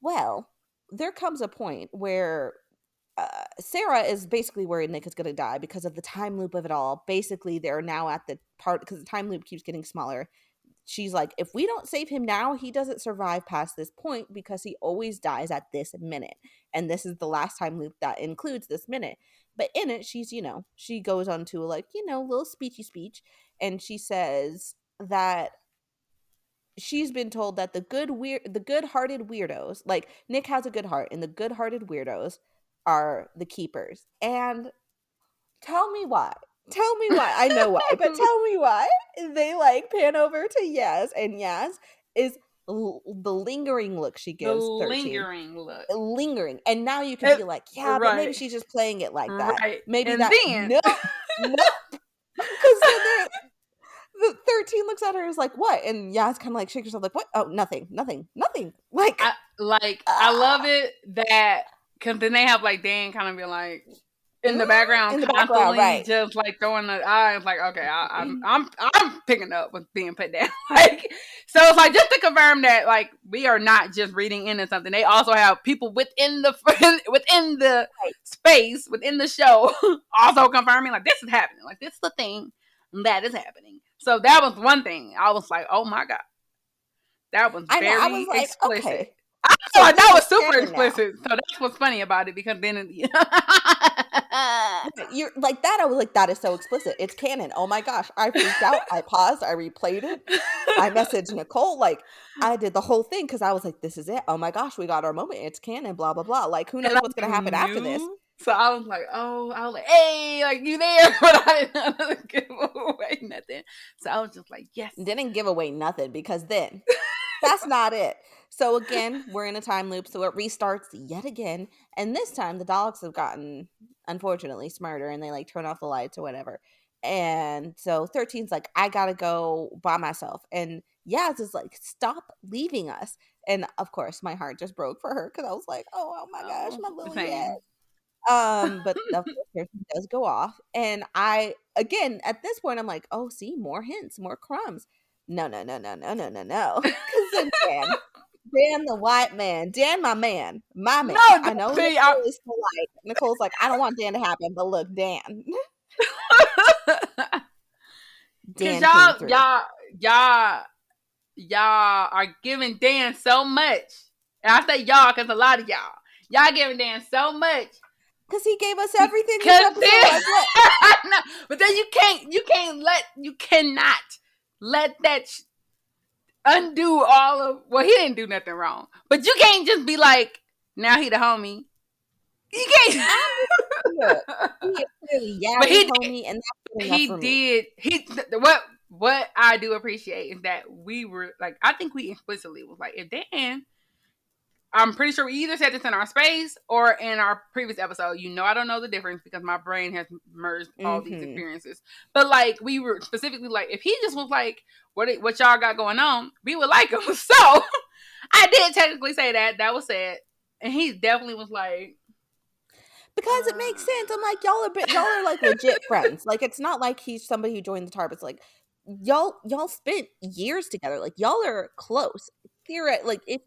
Well, there comes a point where Sarah is basically worried Nick is going to die because of the time loop of it all. Basically, they're now at the part, because the time loop keeps getting smaller. She's like, if we don't save him now, he doesn't survive past this point because he always dies at this minute. And this is the last time loop that includes this minute. But in it, she's, she goes on to like, little speechy speech. And she says that she's been told that the good-hearted weirdos, like Nick has a good heart, and the good-hearted weirdos are the keepers. And tell me why. I know why, but tell me why they like pan over to Yaz, and Yaz is the lingering look she gives. The 13. lingering look. Lingering. And now you can be like, yeah, but maybe she's just playing it like that. Right. Maybe and that. Then... No. Because then the 13 looks at her and is like, what? And Yaz kind of like shakes herself like, what? Oh, nothing. Like, I love it that, because then they have like Dan kind of be like in the background, constantly right. just like throwing the eyes, like, okay, I'm picking up what's being put down. Like, so it's like, just to confirm that like we are not just reading into something. They also have people within the space, within the show, also confirming like this is happening, like this is the thing that is happening. So that was one thing. I was like, oh my god, that was very explicit. Okay. I thought that was super explicit. So that's what's funny about it, because then you're like that. I was like, that is so explicit. It's canon. Oh my gosh. I freaked out. I paused. I replayed it. I messaged Nicole. Like, I did the whole thing because I was like, this is it. Oh my gosh, we got our moment. It's canon, blah, blah, blah. Like, who knows what's going to happen after this? So I was like, hey, like, you there? But I didn't give away nothing. So I was just like, yes. Didn't give away nothing, because then that's not it. So again, we're in a time loop, so it restarts yet again. And this time the Daleks have gotten, unfortunately, smarter, and they like turn off the lights or whatever. And so 13's like, I gotta go by myself. And Yaz is like, stop leaving us. And of course, my heart just broke for her, because I was like, oh my gosh, my little Yaz. But of course, Kirsten does go off, and again at this point I'm like, oh, see, more hints, more crumbs. No. Because Dan the white man, Dan my man. No, I know Nicole is polite. Nicole's like, I don't want Dan to happen, but look, Dan. Dan y'all are giving Dan so much. And I say y'all because a lot of y'all giving Dan so much. Because he gave us everything this episode. No, but then you cannot let that undo all of, well, he didn't do nothing wrong, but you can't just be like, now he the homie. You can't. Homie, and what I do appreciate is that we were like, I think we explicitly was like, if Dan, I'm pretty sure we either said this in our space or in our previous episode. I don't know the difference because my brain has merged all these experiences. But like, we were specifically like, if he just was like, what y'all got going on, we would like him. So I did technically say that. That was said, and he definitely was like, because it makes sense. I'm like, y'all are like legit friends. Like, it's not like he's somebody who joined the TARP. It's like y'all spent years together. Like, y'all are close. Like, if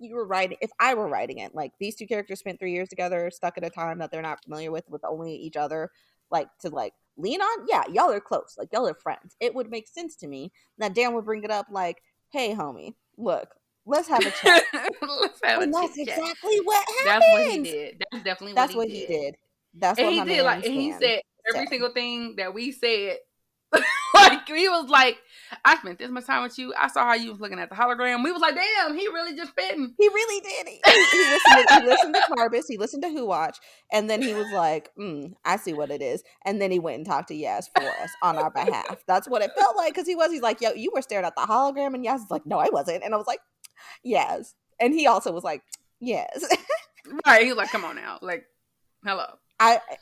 I were writing it, like, these two characters spent 3 years together, stuck at a time that they're not familiar with only each other, like, to like lean on. Yeah, y'all are close. Like, y'all are friends. It would make sense to me that Dan would bring it up like, hey, homie, look, let's have a chat. That's exactly what happened. That's what he did. That's definitely what he did. That's what he did. That's what he did. Like, and he said every single thing that we said. Like, he was like, I spent this much time with you. I saw how you was looking at the hologram. We was like, damn, he really just spitting. He really did. He listened to Carbis, he listened to Who Watch, and then he was like, I see what it is. And then he went and talked to Yaz for us on our behalf. That's what it felt like, because he's like, yo, you were staring at the hologram, and Yaz was like, no, I wasn't. And I was like, Yaz. And he also was like, yes. Right. He was like, come on now. Like, hello.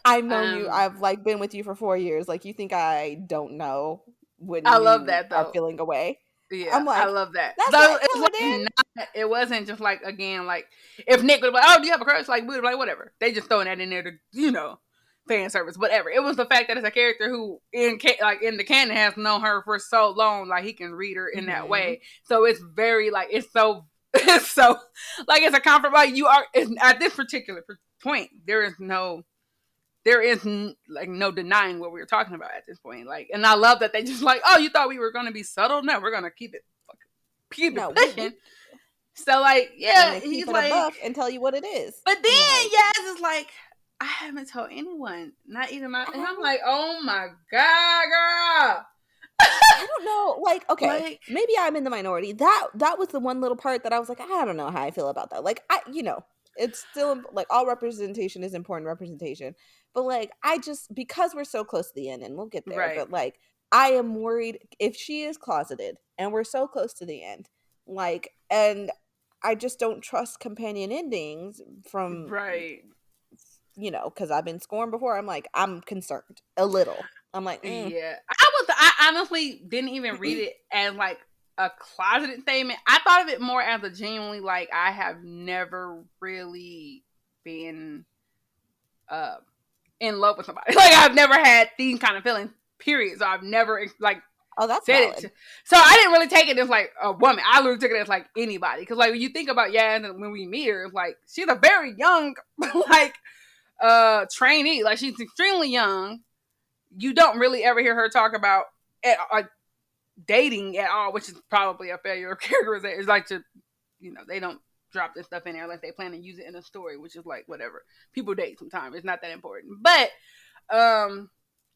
I've known you. I've like been with you for 4 years. Like, you think I don't know when I you love that, though. are feeling away? Yeah, I'm like, I love that. That's So not it's like it wasn't just like, again, like if Nick would be like, oh, do you have a crush? Like, we would be like, whatever. They just throwing that in there to, fan service, whatever. It was the fact that it's a character who in the canon has known her for so long, like he can read her in that way. So it's very like it's so like it's a comfort. Like at this particular point, there is no denying what we were talking about at this point. Like, and I love that they just like, oh, you thought we were going to be subtle? No, we're going to keep it pushing. So like, yeah, he's like, and tell you what it is. But then Yaz is like, I haven't told anyone, not even my. And I'm like, oh my god, girl. I don't know. Like, okay, maybe I'm in the minority. That was the one little part that I was like, I don't know how I feel about that. Like, it's still like all representation is important representation. But like, because we're so close to the end, and we'll get there, but like, I am worried if she is closeted and we're so close to the end, like, and I just don't trust companion endings from, because I've been scorned before. I'm like, I'm concerned a little. I'm like, yeah, I honestly didn't even read it as like a closeted statement. I thought of it more as a genuinely like, I have never really been in love with somebody. Like, I've never had these kind of feelings, period. So I've never like that's said valid. it. So I didn't really take it as like a woman. I literally took it as like anybody. Because like when you think about Yaz and when we meet her, it's like she's a very young like trainee. Like, she's extremely young. You don't really ever hear her talk about dating at all, which is probably a failure of characterization. It's like they don't drop this stuff in there unless they plan to use it in a story, which is like whatever. People date sometimes. It's not that important. But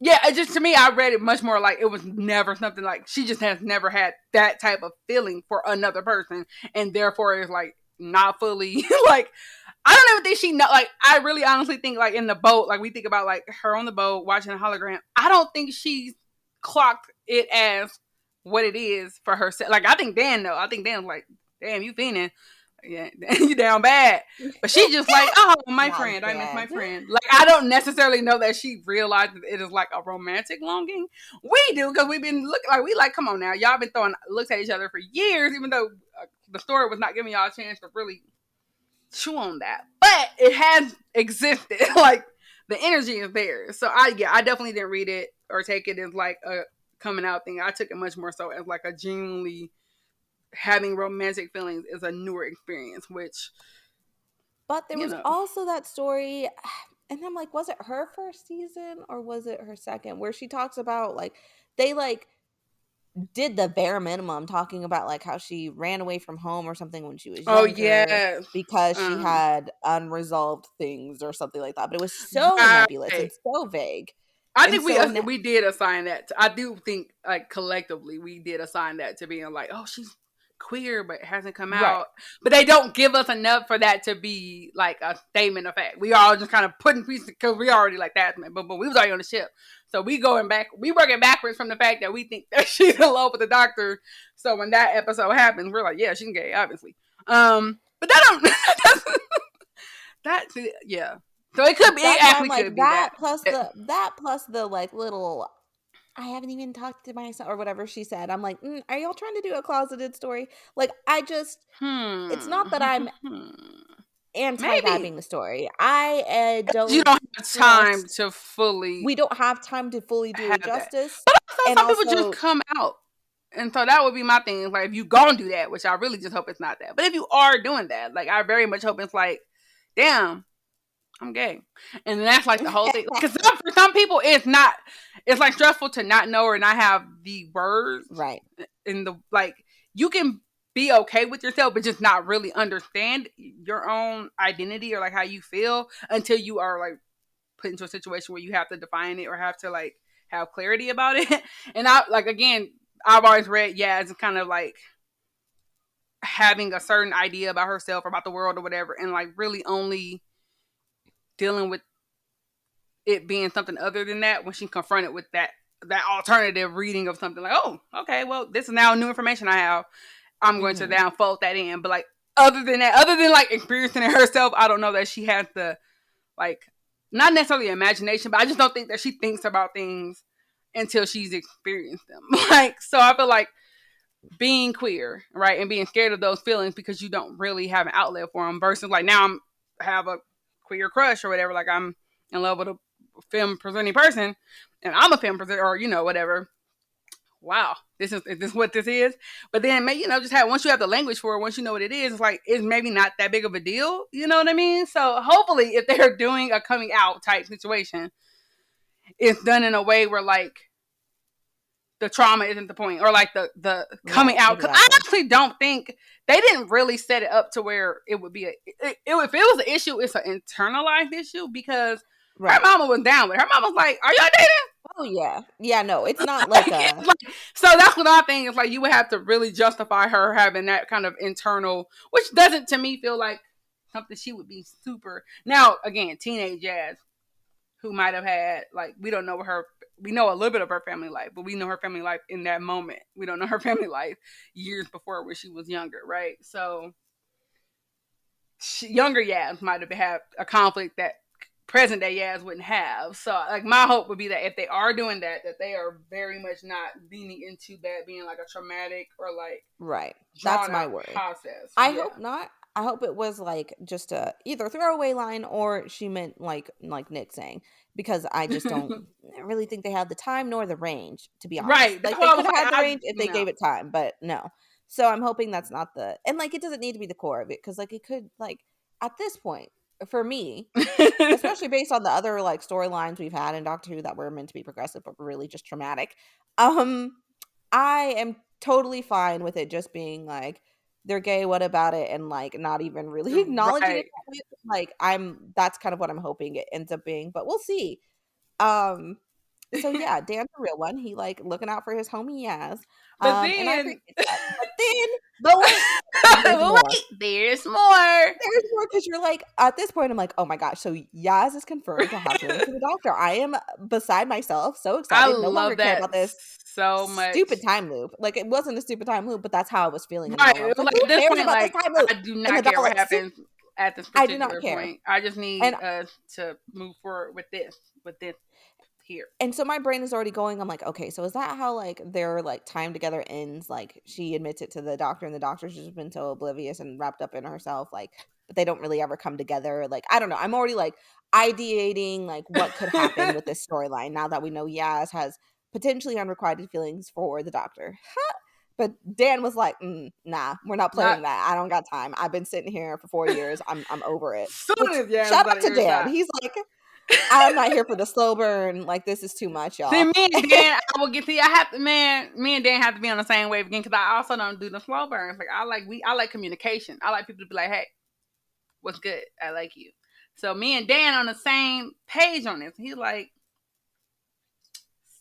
yeah, it just, to me, I read it much more like it was never something like she just has never had that type of feeling for another person, and therefore is like not fully like, I don't even think she know. Like, I really honestly think like in the boat, like we think about like her on the boat watching a hologram. I don't think she's clocked it as what it is for herself. Like, I think Dan though. I think Dan's like, damn, you fiending. Yeah, you down bad. But she just like, oh, my friend, I miss my friend. Like, I don't necessarily know that she realized that it is like a romantic longing. We do, because we've been looking like, we like, come on now, y'all been throwing looks at each other for years, even though the story was not giving y'all a chance to really chew on that. But it has existed. Like, the energy is there. So I definitely didn't read it or take it as like a coming out thing. I took it much more so as like a genuinely having romantic feelings is a newer experience, but there was also that story, and I'm like, was it her first season or was it her second, where she talks about like they like did the bare minimum, talking about like how she ran away from home or something when she was younger, because she had unresolved things or something like that, but it was so nebulous and so vague. I think we did assign that I do think like collectively we did assign that to being like, oh, she's queer but it hasn't come out, but they don't give us enough for that to be like a statement of fact. We all just kind of putting pieces because we already like that, but we was already on the ship, so we working backwards from the fact that we think that she's in love with the doctor. So when that episode happens, we're like, yeah, she's gay, obviously. But that don't yeah. So it could be, it actually like, could be that plus the like little, I haven't even talked to my son or whatever she said. I'm like, are y'all trying to do a closeted story? Like, I just, it's not that I'm anti-vibing the story. I don't. You don't have time to fully. We don't have time to fully do it justice. But some people just come out, and so that would be my thing. Like, if you gonna do that, which I really just hope it's not that. But if you are doing that, like, I very much hope it's like, damn, I'm gay, and that's like the whole thing. Because for some people, it's not. It's like stressful to not know or not have the words in the like. You can be okay with yourself, but just not really understand your own identity or like how you feel until you are like put into a situation where you have to define it or have to like have clarity about it. And I like again, I've always read as kind of like having a certain idea about herself or about the world or whatever, and like really only dealing with it being something other than that when she's confronted with that alternative reading of something like, oh, okay, well, this is now new information I have. I'm going to now fold that in. But like other than that, other than like experiencing it herself, I don't know that she has the like not necessarily imagination, but I just don't think that she thinks about things until she's experienced them. Like, so I feel like being queer, right, and being scared of those feelings because you don't really have an outlet for them versus like now have a queer crush or whatever, like I'm in love with a film presenting person and I'm a film presenter or whatever. Wow, is this what this is? But then just have once you have the language for it, once you know what it is, it's like it's maybe not that big of a deal. You know what I mean? So hopefully if they're doing a coming out type situation, it's done in a way where like the trauma isn't the point, or like the coming out. Because I actually don't think they didn't really set it up to where it would be if it was an issue, it's an internalized issue because her mama was down with it. Her mama was like, "Are y'all dating?" Oh yeah, no, it's not like a. So that's what I think. It's like you would have to really justify her having that kind of internal, which doesn't to me feel like something she would be super. Now again, teenage Jazz, who might have had like we don't know her. We know a little bit of her family life, but we know her family life in that moment. We don't know her family life years before where she was younger, right? So younger Yaz might have had a conflict that present day Yaz wouldn't have. So like my hope would be that if they are doing that they are very much not leaning into that being like a traumatic or like That's my word. Process. I hope not. I hope it was like just a either throwaway line or she meant like Nick saying, because I just don't really think they have the time nor the range, to be honest. Right. Like they could have had the range if they gave it time, but no. So I'm hoping that's not and like it doesn't need to be the core of it, because like it could like at this point for me, especially based on the other like storylines we've had in Doctor Who that were meant to be progressive but really just traumatic. I am totally fine with it just being like they're gay, what about it, and like not even really acknowledging it that way. Like that's kind of what I'm hoping it ends up being, but we'll see. So yeah, Dan's a real one. He like looking out for his homie Yaz. But then, and I appreciate that. But there's more because you're like at this point I'm like, oh my gosh, so Yaz is confirmed to have feelings for the Doctor. I am beside myself, so excited. No longer care about this so much stupid time loop. Like it wasn't a stupid time loop, but that's how I was feeling. Right, it was like at this point, like I do not care what happens at this particular point. I just need us to move forward with this here. And so my brain is already going, I'm like, okay, so is that how like their like time together ends? Like she admits it to the Doctor and the Doctor's just been so oblivious and wrapped up in herself, like, but they don't really ever come together. Like, I don't know. I'm already like ideating like what could happen with this storyline now that we know Yaz has potentially unrequited feelings for the Doctor. But Dan was like, nah, we're not playing that. I don't got time. I've been sitting here for 4 years. I'm over it. Shout out to Dan. He's like, I'm not here for the slow burn. Like, this is too much, y'all. See, me and Dan, I will get to. I have to, man. Me and Dan have to be on the same wave again because I also don't do the slow burns. Like, I like communication. I like people to be like, "Hey, what's good? I like you." So me and Dan on the same page on this. He's like,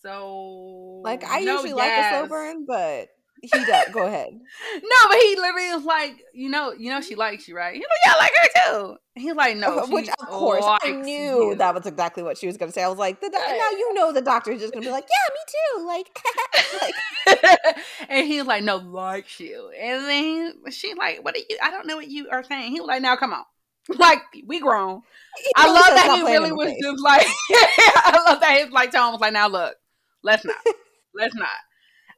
so like I usually like a slow burn, but he does. Go ahead. No, but he literally was like, you know, she likes you, right? He's like, yeah, I like her too. He's like, no, which of course I knew that was exactly what she was going to say. I was like, now you know the Doctor's just going to be like, yeah, me too, like, and he's like, no, likes you, and then she's like, what are you? I don't know what you are saying. He was like, now come on, like we grown. I love that he really was just like, I love that his like tone was like, now look, let's not.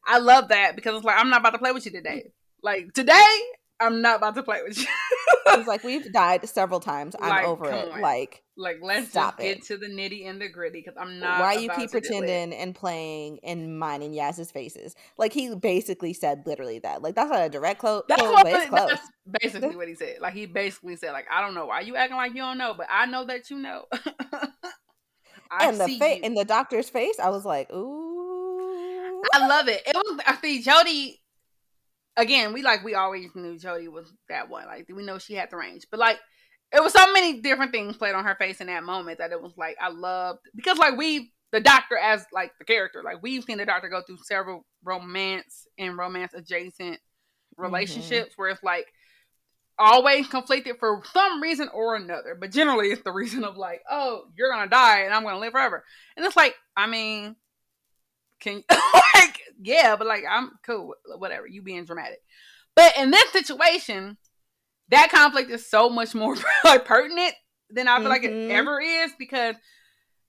I love that because it's like, I'm not about to play with you today. Like, today, I'm not about to play with you. He's like, we've died several times. I'm over it. On. Like let's just get to the nitty and the gritty because I'm not. Why you keep pretending and playing and minding Yaz's faces? Like, he basically said literally that. Like, that's not a direct quote. That's basically what he said. Like, he basically said, like, I don't know why you acting like you don't know, but I know that you know. And the Doctor's face, I was like, ooh. I love it. It was, I think Jodie, again, we always knew Jodie was that one. Like, we know she had the range. But like, it was so many different things played on her face in that moment that it was like I loved, because like the doctor as like the character, like we've seen the doctor go through several romance and romance adjacent relationships where it's like always conflicted for some reason or another, but generally it's the reason of like, oh, you're gonna die and I'm gonna live forever, and it's like, I mean, can like, yeah, but like I'm cool, whatever, you being dramatic. But in this situation, that conflict is so much more like pertinent than I feel like it ever is, because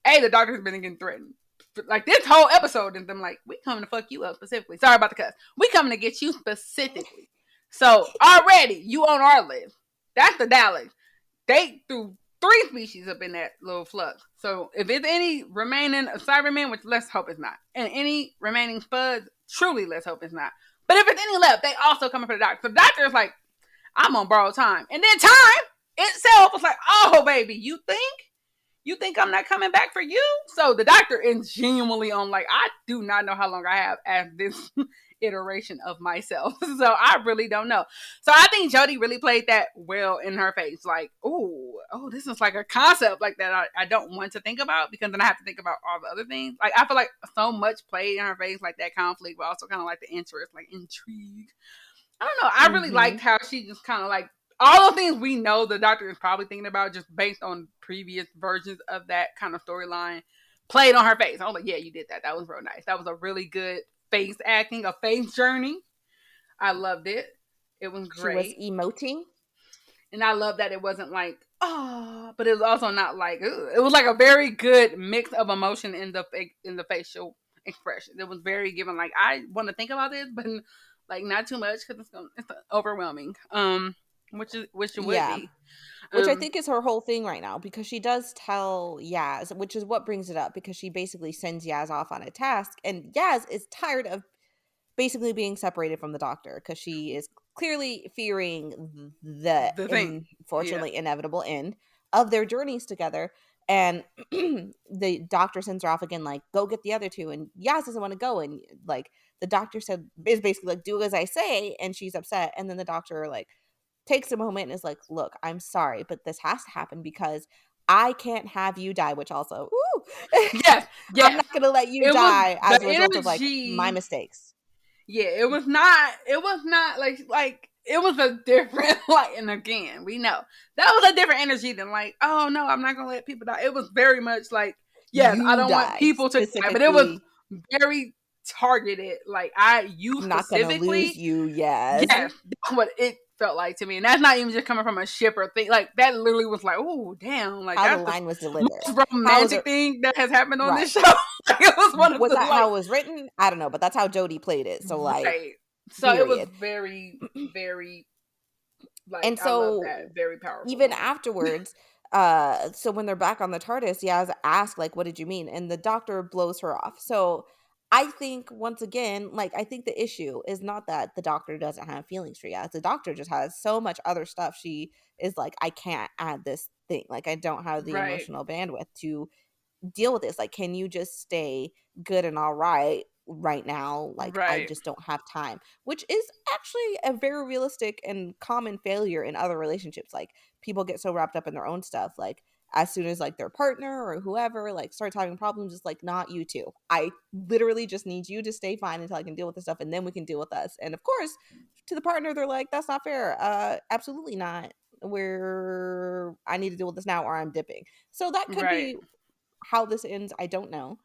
the doctor's been getting threatened. Like this whole episode, and them like, we coming to fuck you up specifically. Sorry about the cuss. We coming to get you specifically. So already you on our list. That's the Daleks. They threw 3 species up in that little flux. So if it's any remaining Cybermen, which let's hope it's not, and any remaining Spuds, truly let's hope it's not. But if it's any left, they also coming for the doctor. So the doctor is like, I'm on borrowed time. And then time itself was like, oh, baby, you think I'm not coming back for you? So the doctor is genuinely on like, I do not know how long I have as this iteration of myself. So I really don't know. So I think Jodie really played that well in her face. Like, oh, this is like a concept like that I don't want to think about, because then I have to think about all the other things. Like I feel like so much played in her face, like that conflict, but also kind of like the interest, like intrigue. I don't know. I really liked how she just kind of like all the things we know the doctor is probably thinking about just based on previous versions of that kind of storyline played on her face. I was like, yeah, you did that. That was real nice. That was a really good face acting, a face journey. I loved it. It was great. She was emoting. And I love that it wasn't like, oh, but it was also not like, ugh. It was like a very good mix of emotion in the facial expression. It was very given like, I want to think about this, but like not too much because it's overwhelming. Which it would be. Which I think is her whole thing right now, because she does tell Yaz, which is what brings it up, because she basically sends Yaz off on a task, and Yaz is tired of basically being separated from the doctor because she is clearly fearing the unfortunately inevitable end of their journeys together. And the doctor sends her off again, like, go get the other 2, and Yaz doesn't want to go, and like the doctor is basically like, do as I say, and she's upset. And then the doctor like takes a moment and is like, look, I'm sorry, but this has to happen because I can't have you die, which also, yes. I'm not going to let you die as a result of like my mistakes. Yeah, it was not like it was a different, like, and again, we know that was a different energy than like, oh no, I'm not going to let people die. It was very much like, yes, I don't want people to die, but it was very targeted. Like I'm not going to lose you, yes. Yes, that's what it felt like to me, and that's not even just coming from a shipper thing. Like that literally was like, oh damn, like how the line was delivered, most romantic thing that has happened on this show. Like, it was one of was that how it was written? I don't know, but that's how Jodie played it. So like, so period. It was very, very like, and so I love that. Very powerful. Even afterwards, so when they're back on the TARDIS, Yaz asked like, "What did you mean?" And the doctor blows her off. So I think once again, like I think the issue is not that the doctor doesn't have feelings for Yaz. The doctor just has so much other stuff. She is like, I can't add this thing. Like I don't have the emotional bandwidth to deal with this. Like, can you just stay good and all right now? Like I just don't have time, which is actually a very realistic and common failure in other relationships. Like people get so wrapped up in their own stuff, like as soon as like their partner or whoever like starts having problems, it's like, not you two. I literally just need you to stay fine until I can deal with this stuff, and then we can deal with us. And of course, to the partner, they're like, that's not fair. Absolutely not. I need to deal with this now or I'm dipping. So that could be how this ends. I don't know.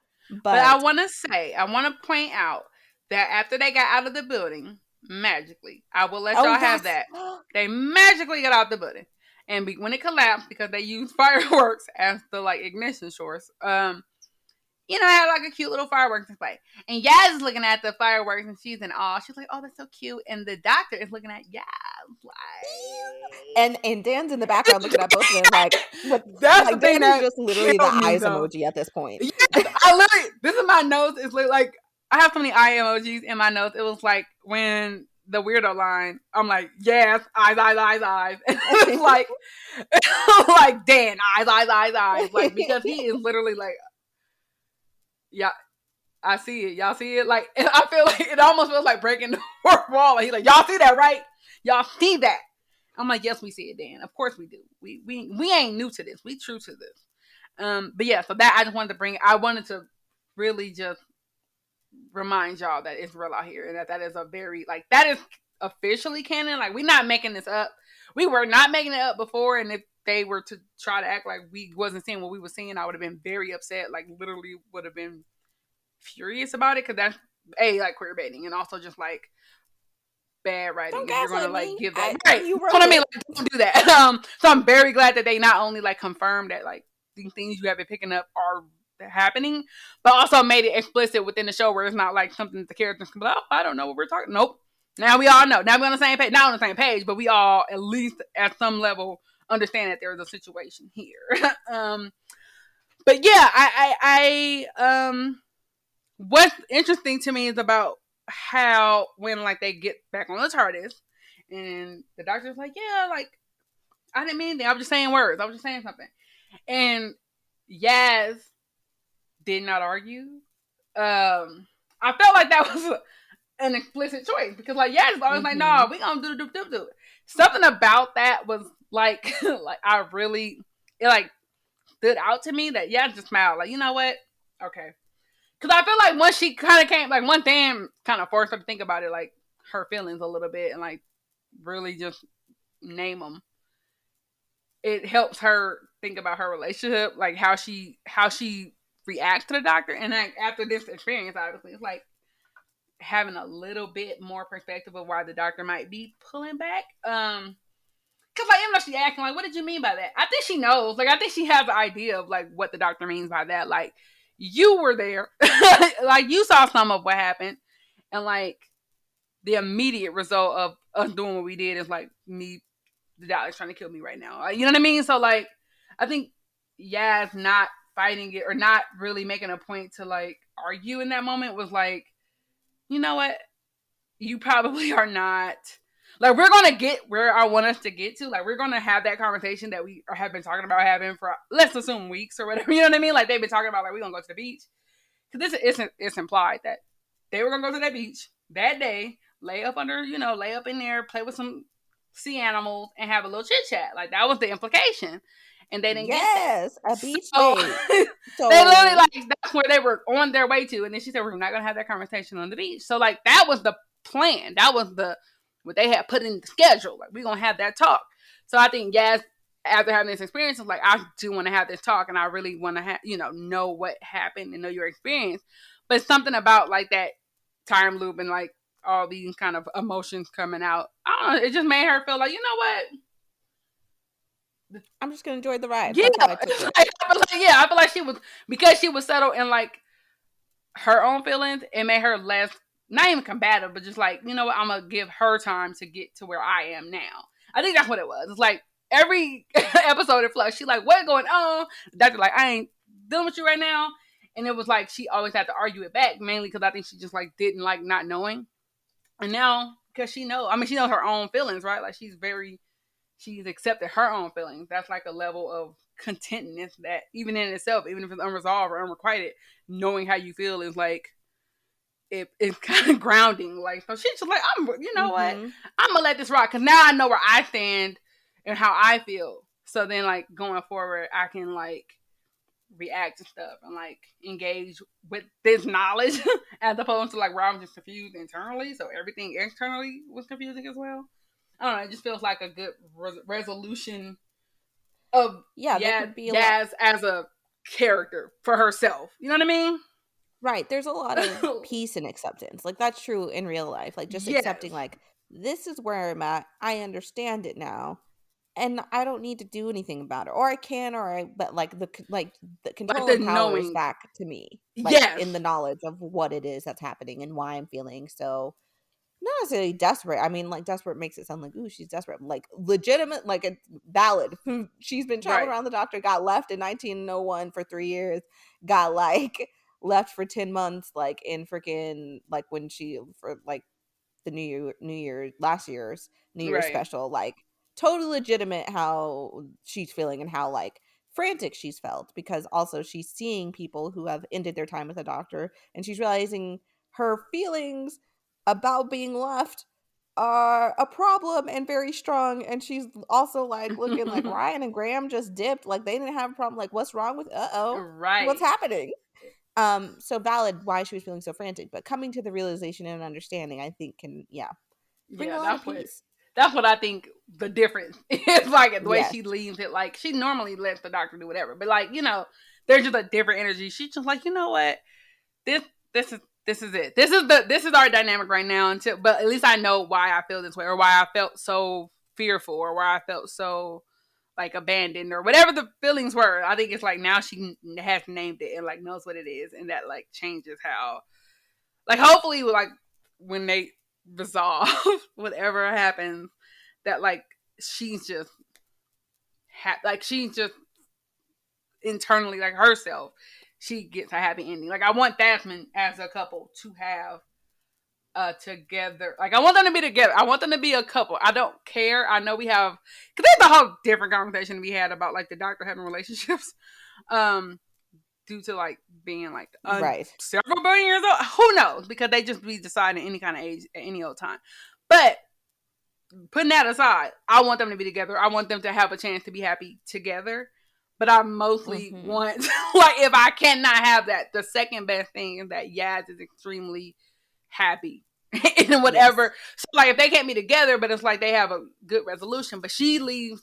But I want to point out that after they got out of the building, magically, I will let y'all have that. They magically got out the building. And when it collapsed, because they used fireworks as the like ignition source, it had like a cute little fireworks display. And Yaz is looking at the fireworks and she's in awe. She's like, "Oh, that's so cute." And the doctor is looking at Yaz like, and Dan's in the background looking at both of them like, that's like the thing Dan is just literally the eyes emoji at this point. Yes, I literally, this is my notes. It's like I have so many eye emojis in my notes. It was like when the weirdo line, I'm like, yes, eyes. And it's like, like Dan, eyes. Like, because he is literally like, yeah, I see it. Y'all see it? Like, and I feel like it almost feels like breaking the fourth wall. Like, he's like, y'all see that, right? Y'all see that? I'm like, yes, we see it, Dan. Of course we do. We ain't new to this. We true to this. But yeah, so that I just wanted to bring. I wanted to really just remind y'all that it's real out here, and that is a very like that is officially canon. Like we're not making this up. We were not making it up before, and if they were to try to act like we wasn't seeing what we were seeing, I would have been very upset. Like literally would have been furious about it because that's like queer baiting, and also just like bad writing Don't if you're gonna gaslight like me. give that right. You What wrote I mean, it. like don't do that. So I'm very glad that they not only like confirmed that like these things you have been picking up are happening, but also made it explicit within the show where it's not like something that the characters can be like, oh, I don't know what we're talking. Nope. Now we all know. Now we're on the same page. Not on the same page, but we all at least at some level understand that there is a situation here. But yeah, what's interesting to me is about how when like they get back on the TARDIS and the doctor's like, yeah, like I didn't mean anything. I was just saying words. I was just saying something. And Yaz did not argue. I felt like that was an explicit choice because like Yaz is always like, no, we gonna do. Something about that was like like I really it like stood out to me that Yaz just smiled like, you know what? Okay. Because I feel like once she kind of came, like one thing kind of forced her to think about it, like her feelings a little bit and like really just name them. It helps her think about her relationship, like how she reacts to the doctor, and like after this experience, obviously, it's like having a little bit more perspective of why the doctor might be pulling back. Cause like even though she acting like, what did you mean by that? I think she knows. Like I think she has the idea of like what the doctor means by that. Like you were there, like you saw some of what happened, and like the immediate result of us doing what we did is like me, the Daleks trying to kill me right now. You know what I mean? So like, I think Yaz not fighting it or not really making a point to like argue in that moment was like, you know what? You probably are not. Like we're gonna get where I want us to get to. Like we're gonna have that conversation that we have been talking about having for let's assume weeks or whatever. You know what I mean? Like they've been talking about like we're gonna go to the beach. Because this isn't it's implied that they were gonna go to that beach that day, lay up in there, play with some sea animals, and have a little chit chat. Like that was the implication, and they didn't get that. A beach So date. they literally like that's where they were on their way to, and then she said we're not gonna have that conversation on the beach. So like that was the plan. That was what they had put in the schedule. Like we're gonna have that talk. So I think yes, after having this experience, it's like I do want to have this talk, and I really want to know what happened and know your experience. But something about like that time loop and like all these kind of emotions coming out, I don't know. It just made her feel like, you know what? I'm just gonna enjoy the ride. Yeah, That's how I took it. I feel like she was because she was settled in like her own feelings. It made her less not even combative, but just like you know what? I'm gonna give her time to get to where I am now. I think that's what it was. It's like every episode of Flush, she like, what's going on? Doctor like, I ain't dealing with you right now. And it was like she always had to argue it back, mainly because I think she just like didn't like not knowing. And now because she knows her own feelings, right? Like she's accepted her own feelings. That's like a level of contentness that even in itself, even if it's unresolved or unrequited, knowing how you feel is like it's kind of grounding. Like so she's just like, you know what? I'm gonna let this rock because now I know where I stand and how I feel. So then like going forward, I can like react to stuff and like engage with this knowledge as opposed to like where I'm just confused internally. So everything externally was confusing as well. I don't know. It just feels like a good resolution of Yaz as a character for herself. You know what I mean? Right. There's a lot of peace and acceptance. Like that's true in real life. Like just accepting like this is where I'm at. I understand it now. And I don't need to do anything about it. Or I can but like the control and power is back to me. Like in the knowledge of what it is that's happening and why I'm feeling so not necessarily desperate. I mean, like desperate makes it sound like, ooh, she's desperate. Like legitimate, like a valid. She's been traveling around the doctor, got left in 1901 for 3 years, got like left for 10 months, like in freaking like when she for like the New Year last year's New Year's special, like totally legitimate how she's feeling and how like frantic she's felt because also she's seeing people who have ended their time with a doctor and she's realizing her feelings about being left are a problem and very strong. And she's also like looking like Ryan and Graham just dipped. Like they didn't have a problem. Like, what's wrong with what's Right. happening? So valid why she was feeling so frantic, but coming to the realization and understanding, I think can bring Yeah, a lot of peace. that's what I think the difference is. Like the way Yes. she leaves it, like she normally lets the doctor do whatever, but like, there's just a different energy. She's just like, you know what, this this is it. This is our dynamic right now. But at least I know why I feel this way, or why I felt so fearful, or why I felt so like abandoned, or whatever the feelings were. I think it's like now she has named it and like knows what it is, and that like changes how, like, hopefully, like when they resolve whatever happens, that like she's just like she's just internally, like herself, she gets a happy ending. Like I want Thasmin as a couple to have together. Like I want them to be together. I want them to be a couple. I don't care. I know we have, because there's a whole different conversation we had about like the doctor having relationships. Due to like being like Right. several billion years old. Who knows? Because they just be deciding any kind of age at any old time. But putting that aside, I want them to be together. I want them to have a chance to be happy together. But I mostly want, like, if I cannot have that, the second best thing is that Yaz is extremely happy in whatever. Yes. So, like, if they can't be together, but it's like they have a good resolution, but she leaves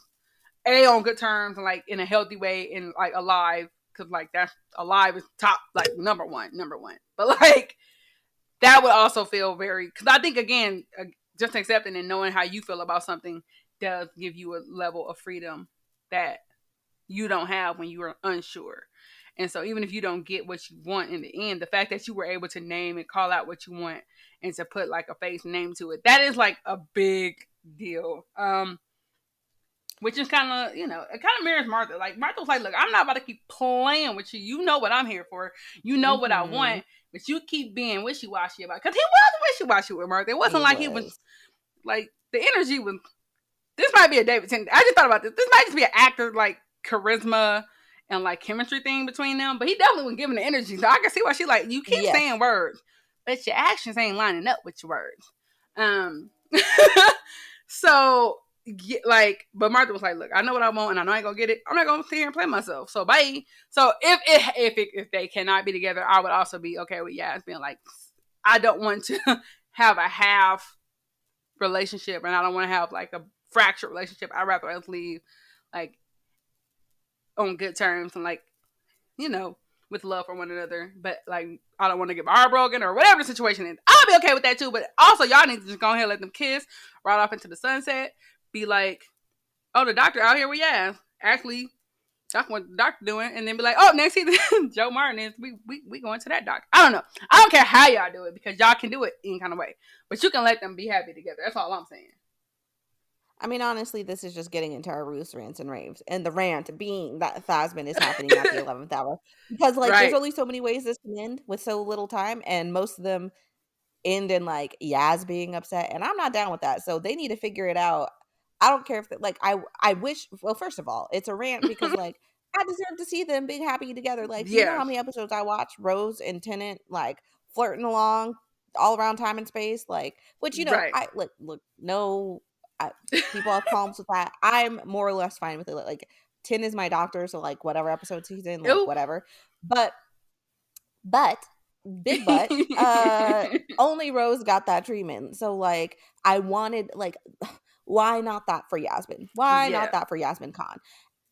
on good terms and like in a healthy way and like alive, because like that's alive is top, like number one. But like that would also feel very, because I think again, just accepting and knowing how you feel about something does give you a level of freedom that you don't have when you are unsure. And so even if you don't get what you want in the end, the fact that you were able to name and call out what you want and to put like a face name to it, that is like a big deal. Which is kind of, it kind of mirrors Martha. Like, Martha was like, look, I'm not about to keep playing with you. You know what I'm here for. You know what I want. But you keep being wishy-washy about it. Because he was wishy-washy with Martha. It wasn't he was, like, the energy was, this might be a David Tennant. I just thought about this. This might just be an actor, like, charisma and, like, chemistry thing between them. But he definitely was giving the energy. So I can see why she, like, you keep saying words, but your actions ain't lining up with your words. So... like, but Martha was like, look, I know what I want and I know I ain't gonna get it. I'm not gonna sit here and play myself. So bye. So if they cannot be together, I would also be okay with Yaz being like, I don't want to have a half relationship and I don't want to have like a fractured relationship. I'd rather us leave like on good terms and like, with love for one another. But like, I don't want to get my heart broken or whatever the situation is. I'll be okay with that too. But also y'all need to just go ahead and let them kiss right off into the sunset. Be like, oh, the doctor out here with Yaz. Actually, that's what the doctor doing. And then be like, oh, next season, Joe Martin is, we going to that doctor. I don't know. I don't care how y'all do it because y'all can do it any kind of way. But you can let them be happy together. That's all I'm saying. I mean, honestly, this is just getting into our Ruth's rants and raves. And the rant being that Thasmin is happening at the 11th hour. Because, like, there's only so many ways this can end with so little time. And most of them end in like Yaz being upset, and I'm not down with that. So they need to figure it out. I don't care if like I wish. Well, first of all, it's a rant because like I deserve to see them being happy together. Like, you know how many episodes I watch Rose and Tennant like flirting along all around time and space, like, which I look no. People have problems with that. I'm more or less fine with it. Like, Tin is my doctor, so like whatever episodes he's in, like whatever. But big butt, only Rose got that treatment. So like I wanted, like, why not that for Yasmin? Why not that for Yasmin Khan?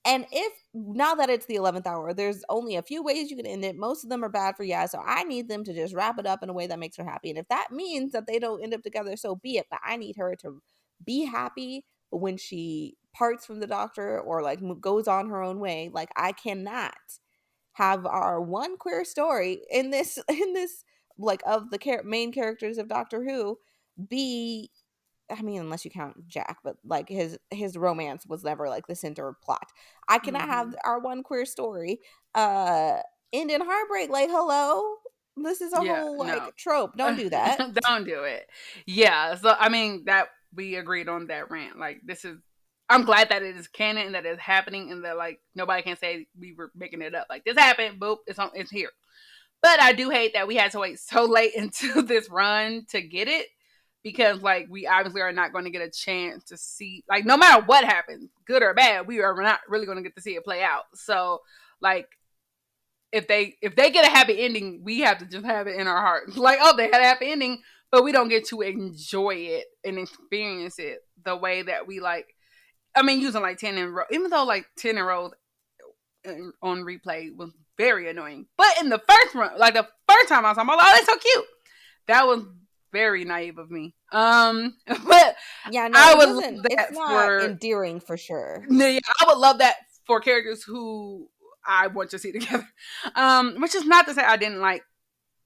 And if now that it's the 11th hour, there's only a few ways you can end it. Most of them are bad for Yaz, so I need them to just wrap it up in a way that makes her happy. And if that means that they don't end up together, so be it. But I need her to be happy when she parts from the doctor or like goes on her own way. Like, I cannot have our one queer story in this like of the main characters of Doctor Who be, I mean, unless you count Jack, but like his romance was never like the center of plot. I cannot have our one queer story end in heartbreak. Like, hello, this is a whole like trope. Don't do that. Don't do it. Yeah. So I mean, that we agreed on that rant. Like, this is, I'm glad that it is canon and that it's happening and that like nobody can say we were making it up. Like, this happened, boop, it's here. But I do hate that we had to wait so late into this run to get it, because like we obviously are not going to get a chance to see, like, no matter what happens, good or bad, we are not really going to get to see it play out. So like if they get a happy ending, we have to just have it in our hearts. Like, oh, they had a happy ending, but we don't get to enjoy it and experience it the way that we like. I mean, using like 10 and even though like 10 and Rose on replay was very annoying, but in the first run, like the first time I saw them, I was like, oh, that's so cute. That was very naive of me. But yeah, no, I would love that it's not for endearing for sure. yeah, I would love that for characters who I want to see together. Which is not to say I didn't like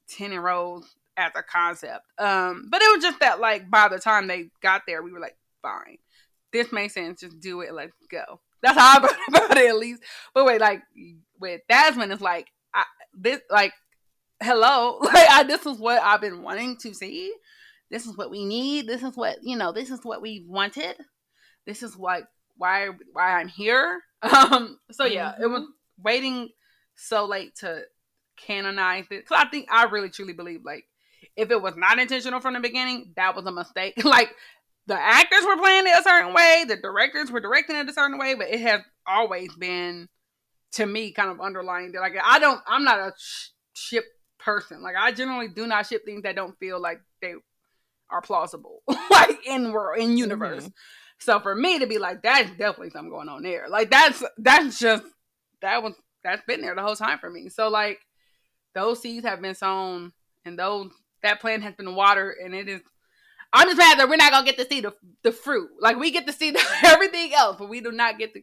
10 and Rose as a concept. But it was just that like by the time they got there, we were like, fine, this makes sense. Just do it. Let's go. That's how I thought about it, at least. But wait, like with Desmond, it's like this, like, hello, like this is what I've been wanting to see. This is what we need. This is what This is what we wanted. This is what why I'm here. So yeah, it was waiting so late to canonize it, because I think I really truly believe like if it was not intentional from the beginning, that was a mistake. Like the actors were playing it a certain way, the directors were directing it a certain way, but it has always been, to me, kind of underlying that. Like I'm not a ship person. Like I generally do not ship things that don't feel like they are plausible, like in world, in universe. So for me to be like, that's definitely something going on there. Like that's just that's been there the whole time for me. So like those seeds have been sown, and that plant has been watered, and it is. I'm just mad that we're not gonna get to see the fruit. Like we get to see everything else, but we do not get to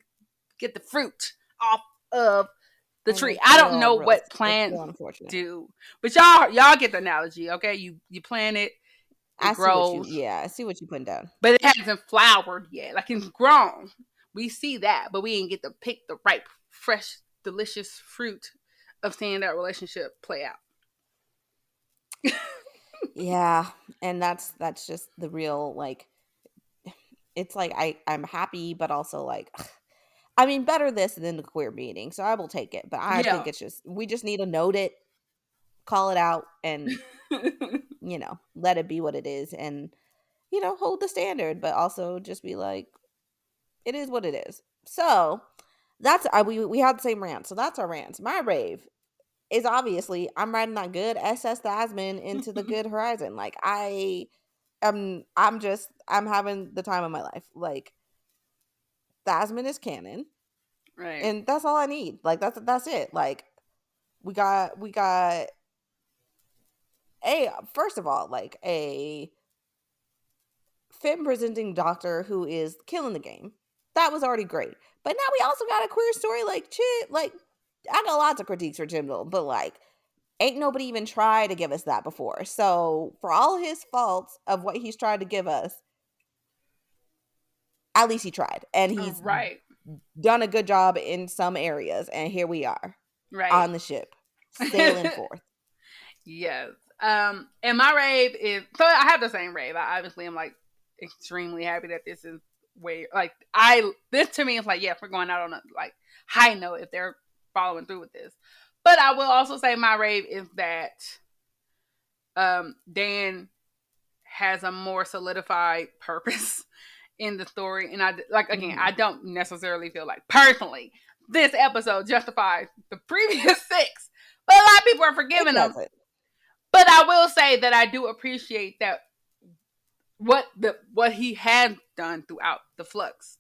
get the fruit off of the tree. I don't know what plants do, but y'all get the analogy, okay? You plant it. It grows. I see what you're putting down. But it hasn't flowered yet. Like it's grown. We see that, but we didn't get to pick the ripe, fresh, delicious fruit of seeing that relationship play out. Yeah, and that's just the real, like, it's like I'm happy, but also like, I mean, better this than the queer meeting, so I will take it. But I think it's just, we just need to note it, call it out, and let it be what it is, and hold the standard, but also just be like, it is what it is. So that's we had the same rant, so that's our rant. My rave is obviously I'm riding that good SS Thasmin into the good horizon. Like I'm having the time of my life. Like Thasmin is canon, right? And that's all I need. Like that's it. Like we got first of all, like a femme presenting doctor who is killing the game. That was already great. But now we also got a queer story. Like shit, like I got lots of critiques for Jindal, but like ain't nobody even tried to give us that before. So for all his faults of what he's tried to give us, at least he tried. And he's done a good job in some areas. And here we are on the ship, sailing forth. Yes. And my rave is, so I have the same rave. I obviously am like extremely happy that this is this to me is like, yes, we're going out on a like high note if they're following through with this. But I will also say my rave is that Dan has a more solidified purpose in the story. And I don't necessarily feel like personally this episode justifies the previous 6. But a lot of people are forgiving them. But I will say that I do appreciate that what he has done throughout the Flux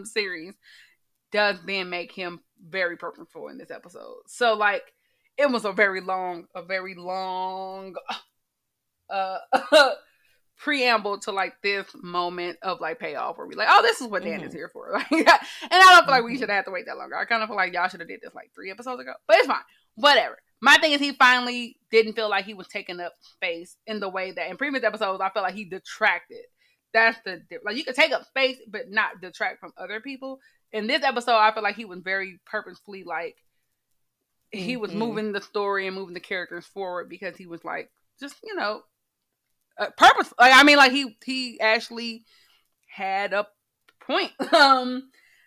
series does then make him very purposeful in this episode. So like it was a very long preamble to like this moment of like payoff where we like, oh, this is what Dan is here for. Like, and I don't feel like we should have to wait that longer. I kind of feel like y'all should have did this like 3 episodes ago, but it's fine. Whatever. My thing is he finally didn't feel like he was taking up space in the way that in previous episodes I felt like he detracted. That's like you could take up space but not detract from other people. In this episode, I feel like he was very purposefully like he was moving the story and moving the characters forward because he was like just purpose. Like I mean, like he actually had a point.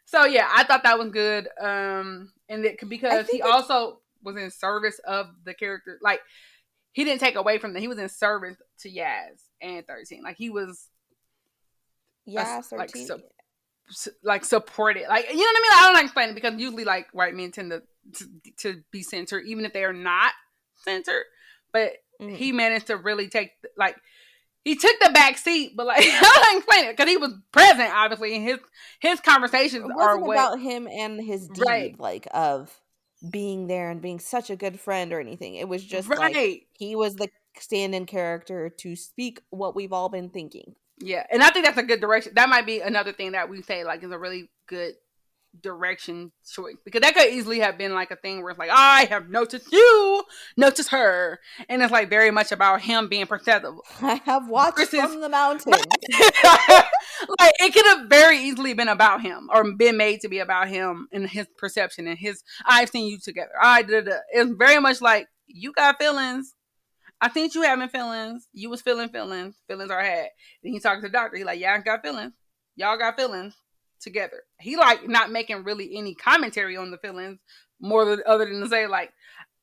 So yeah, I thought that was good. And it because he also was in service of the character. Like he didn't take away from them. He was in service to Yaz and 13. Like he was Yaz like 13. like supported. Like, you know what I mean? I don't like explain it because usually like white men tend to be centered, even if they are not centered. But he managed to really take like he took the back seat, but like I don't explain it because he was present, obviously, and his conversations It are wasn't what about him and his right, deed, like of being there and being such a good friend or anything. It was just like right. he was the stand-in character to speak what we've all been thinking. Yeah, and I think that's a good direction. That might be another thing that we say like is a really good direction choice because that could easily have been like a thing where it's like I have noticed you, notice her, and it's like very much about him being protective. I have watched Versus, from the mountains. like it could have very easily been about him or been made to be about him and his perception and his I've seen you together. I did it. It's very much like you got feelings. I think you having feelings. You was feeling feelings. Feelings are had. Then he talked to the doctor. He like, yeah, I got feelings. Y'all got feelings together. He like not making really any commentary on the feelings more than other than to say like,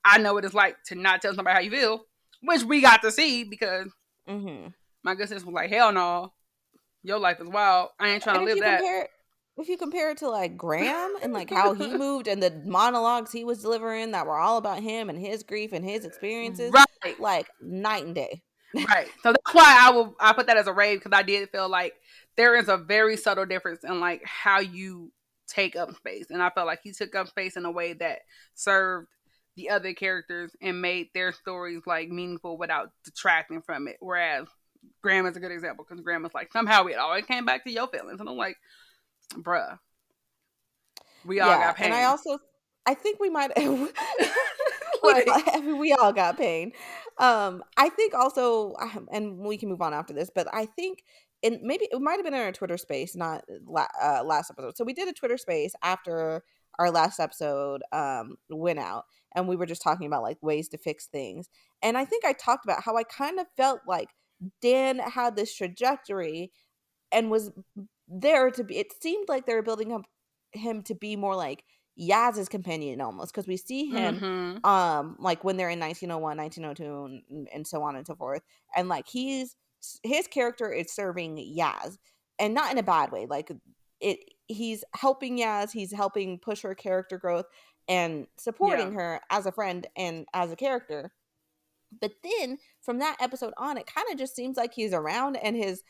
I know what it's like to not tell somebody how you feel, which we got to see because my good sis was like, hell no, your life is wild. I ain't trying And to live that. if you compare it to like Graham and like how he moved and the monologues he was delivering that were all about him and his grief and his experiences, Right. like night and day. Right. So that's why I put that as a rave because I did feel like there is a very subtle difference in like how you take up space. And I felt like he took up space in a way that served the other characters and made their stories like meaningful without detracting from it. Whereas Graham is a good example because Graham is like, somehow it always came back to your feelings. And I'm like, bruh, we all got pain. And I think we might Like, I mean, we all got pain. I think also, and we can move on after this, but I think, and maybe it might have been in our Twitter space, not last episode. So we did a Twitter space after our last episode went out, and we were just talking about like ways to fix things. And I think I talked about how I kind of felt like Dan had this trajectory and was there to be. It seemed like they were building up him to be more like Yaz's companion almost, because we see him like when they're in 1901, 1902, and so on and so forth, and like his character is serving Yaz, and not in a bad way. Like he's helping Yaz, he's helping push her character growth and supporting her as a friend and as a character. But then from that episode on, it kind of just seems like he's around and his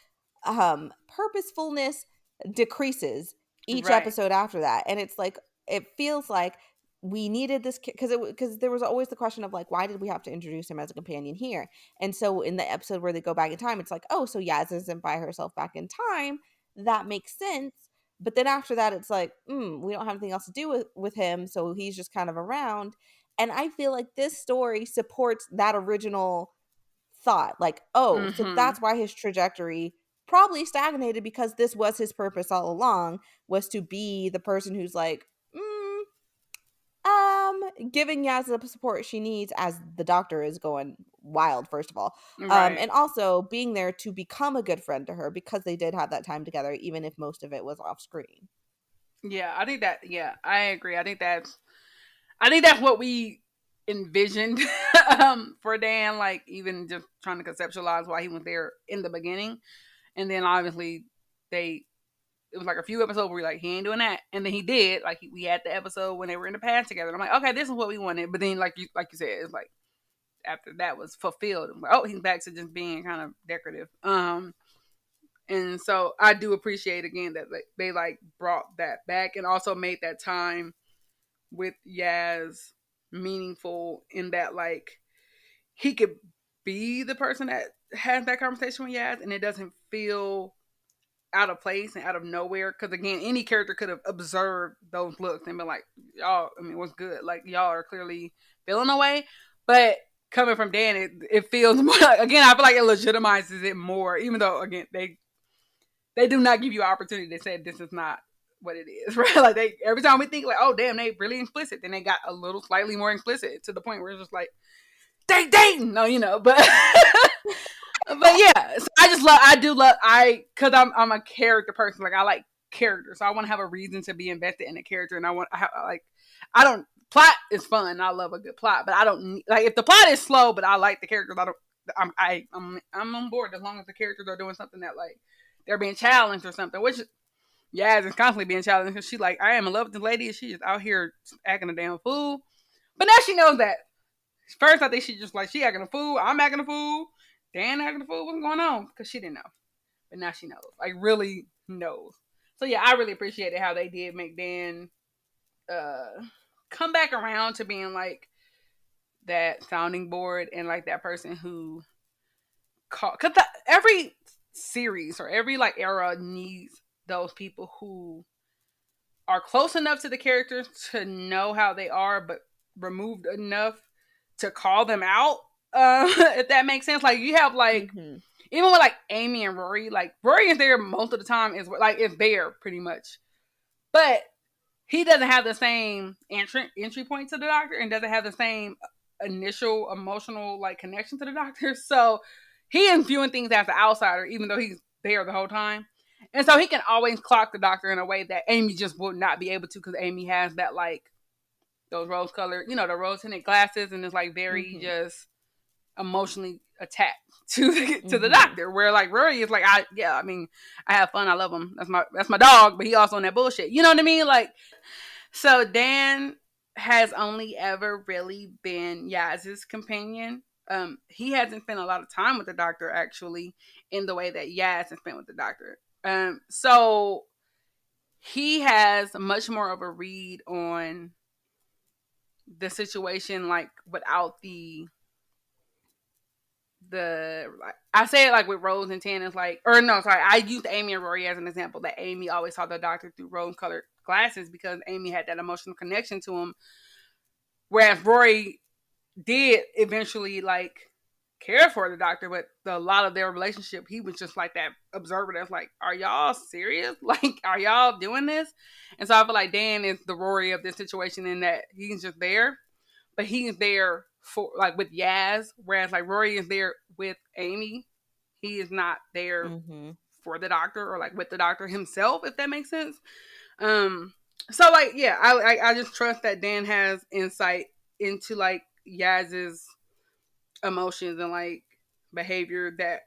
purposefulness decreases each episode after that. And it's like, it feels like we needed this because there was always the question of like, why did we have to introduce him as a companion here? And so in the episode where they go back in time, it's like, oh, so Yaz isn't by herself back in time. That makes sense. But then after that, it's like, we don't have anything else to do with him, so he's just kind of around. And I feel like this story supports that original thought. Like, oh, so that's why his trajectory probably stagnated, because this was his purpose all along, was to be the person who's like, giving Yaz the support she needs as the doctor is going wild, first of all. And also being there to become a good friend to her, because they did have that time together, even if most of it was off screen. Yeah, I think that. Yeah, I agree. I think that's what we envisioned for Dan. Like even just trying to conceptualize why he was there in the beginning, and then obviously it was like a few episodes where like he ain't doing that, and then he did. Like we had the episode when they were in the past together. And I'm like, okay, this is what we wanted. But then like you said, it's like after that was fulfilled, I'm like, oh, he's back to just being kind of decorative. And so I do appreciate again that they like brought that back and also made that time with Yaz meaningful in that like he could be the person that has that conversation with Yaz and it doesn't feel out of place and out of nowhere. Because again, any character could have observed those looks and been like, y'all, I mean, what's good? Like y'all are clearly feeling away. But coming from Dan, it feels more like, again, I feel like it legitimizes it more, even though again they do not give you opportunity to say this is not what it is, right? Like every time we think like, oh damn, they really explicit, then they got a little slightly more explicit to the point where it's just like they dating, no, but but yeah. So because I'm a character person. Like I like characters, so I want to have a reason to be invested in a character, and I don't plot is fun. I love a good plot, but I don't like if the plot is slow, but I like the characters. I'm on board as long as the characters are doing something that like they're being challenged or something. Which Yaz is constantly being challenged because she like I am in love with this lady and she is out here acting a damn fool. But now she knows that. First, I think she just like she acting a fool. I'm acting a fool. Dan acting a fool. What's going on? Because she didn't know, but now she knows. Like really knows. So yeah, I really appreciated how they did make Dan come back around to being like that sounding board and like that person who call because every series or every like era needs those people who are close enough to the characters to know how they are, but removed enough to call them out. If that makes sense, like you have like even with like Amy and Rory, like Rory is there most of the time is like is there pretty much, but he doesn't have the same entry point to the doctor and doesn't have the same initial emotional like connection to the doctor. So he is viewing things as an outsider, even though he's there the whole time. And so he can always clock the doctor in a way that Amy just would not be able to because Amy has that like those rose colored, you know, the rose tinted glasses and is like very just emotionally attached to the doctor. Where like Rory is like, I have fun, I love him. That's my dog, but he also on that bullshit. You know what I mean? Like so Dan has only ever really been Yaz's companion. He hasn't spent a lot of time with the doctor actually in the way that Yaz has spent with the doctor. So he has much more of a read on the situation, like without the I say it like with Rose and Tan is like, or no, sorry, I used Amy and Rory as an example that Amy always saw the doctor through rose-colored glasses because Amy had that emotional connection to him, whereas Rory did eventually like care for the doctor, but a lot of their relationship, he was just like that observer that's like, are y'all serious? Like, are y'all doing this? And so I feel like Dan is the Rory of this situation in that he's just there, but he's there for like with Yaz, whereas like Rory is there with Amy. He is not there for the doctor or like with the doctor himself, if that makes sense. So like yeah, I just trust that Dan has insight into like Yaz's emotions and like behavior that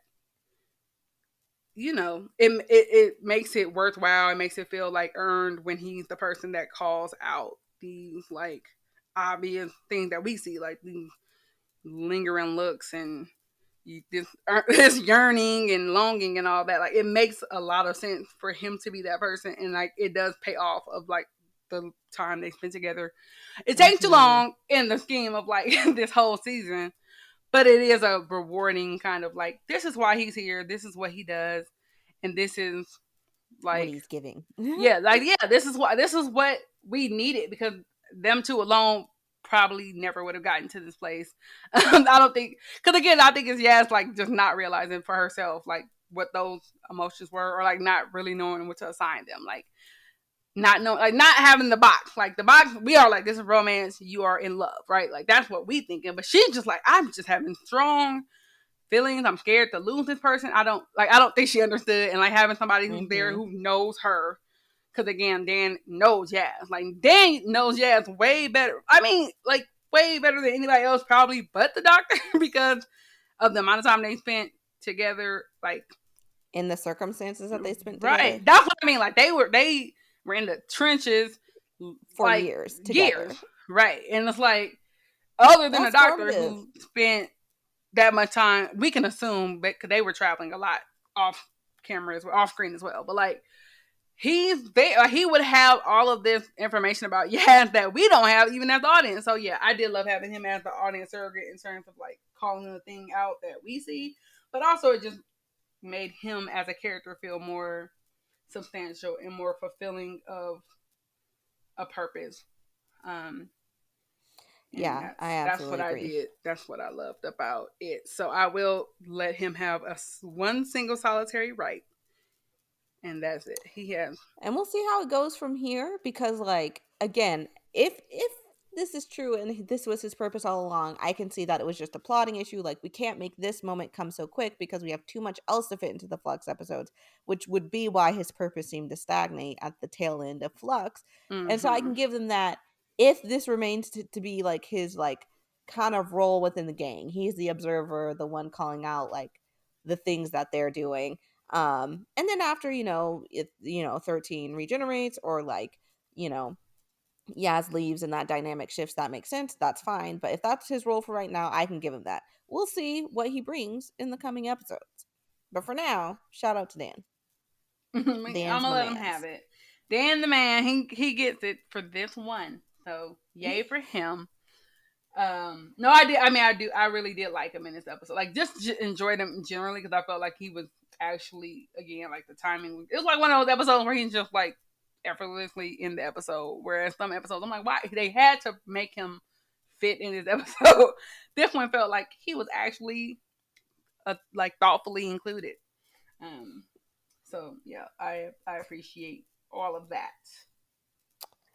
you know it makes it worthwhile. It makes it feel like earned when he's the person that calls out these like obvious things that we see, like these lingering looks and this yearning and longing and all that. Like it makes a lot of sense for him to be that person, and like it does pay off of like the time they spend together. It takes too long in the scheme of like this whole season, but it is a rewarding kind of like this is why he's here, this is what he does, and this is like what he's giving. This is what we needed because them two alone probably never would have gotten to this place. I don't think because again I think it's Yaz like just not realizing for herself like what those emotions were or like not really knowing what to assign them, like not know like not having the box, like the box we are like this is romance, you are in love, right? Like that's what we thinking, but she's just like I'm just having strong feelings. I'm scared to lose this person. I don't think she understood, and like having somebody who's there who knows her, because again, Dan knows Yaz. Like Dan knows Yaz way better. I mean, like way better than anybody else, probably, but the doctor, because of the amount of time they spent together, like in the circumstances that they spent right. together. That's what I mean. Like they were in the trenches for like, years together. Right? And it's like other than the doctor who spent that much time, we can assume because they were traveling a lot off camera off screen as well. But like he's there, he would have all of this information about Yaz that we don't have even as the audience. So yeah, I did love having him as the audience surrogate in terms of like calling the thing out that we see, but also it just made him as a character feel more substantial and more fulfilling of a purpose. Yeah, I absolutely that's what agree. I did. That's what I loved about it. So I will let him have one single solitary right, and that's it. He has, and we'll see how it goes from here. Because, like, again, if this is true and this was his purpose all along, I can see that it was just a plotting issue. Like, we can't make this moment come so quick because we have too much else to fit into the Flux episodes, which would be why his purpose seemed to stagnate at the tail end of Flux. And so I can give them that. if this remains to be like his like kind of role within the gang, he's the observer, the one calling out like the things that they're doing. And then after, if 13 regenerates, or like, you know, Yaz leaves and that dynamic shifts, that makes sense. That's fine. But if that's his role for right now, I can give him that. We'll see what he brings in the coming episodes. But for now, shout out to Dan. I'm Dan's gonna my let him man's. have it. Dan the man, he gets it for this one. So yay for him. No, I did. I mean, I really did like him in this episode. Like, just enjoyed him generally because I felt like he was actually, again, like the timing. It was like one of those episodes where he's just like effortlessly in the episode. Whereas some episodes, I'm like, why they had to make him fit in this episode. This one felt like he was actually like thoughtfully included. Um, so yeah, I appreciate all of that.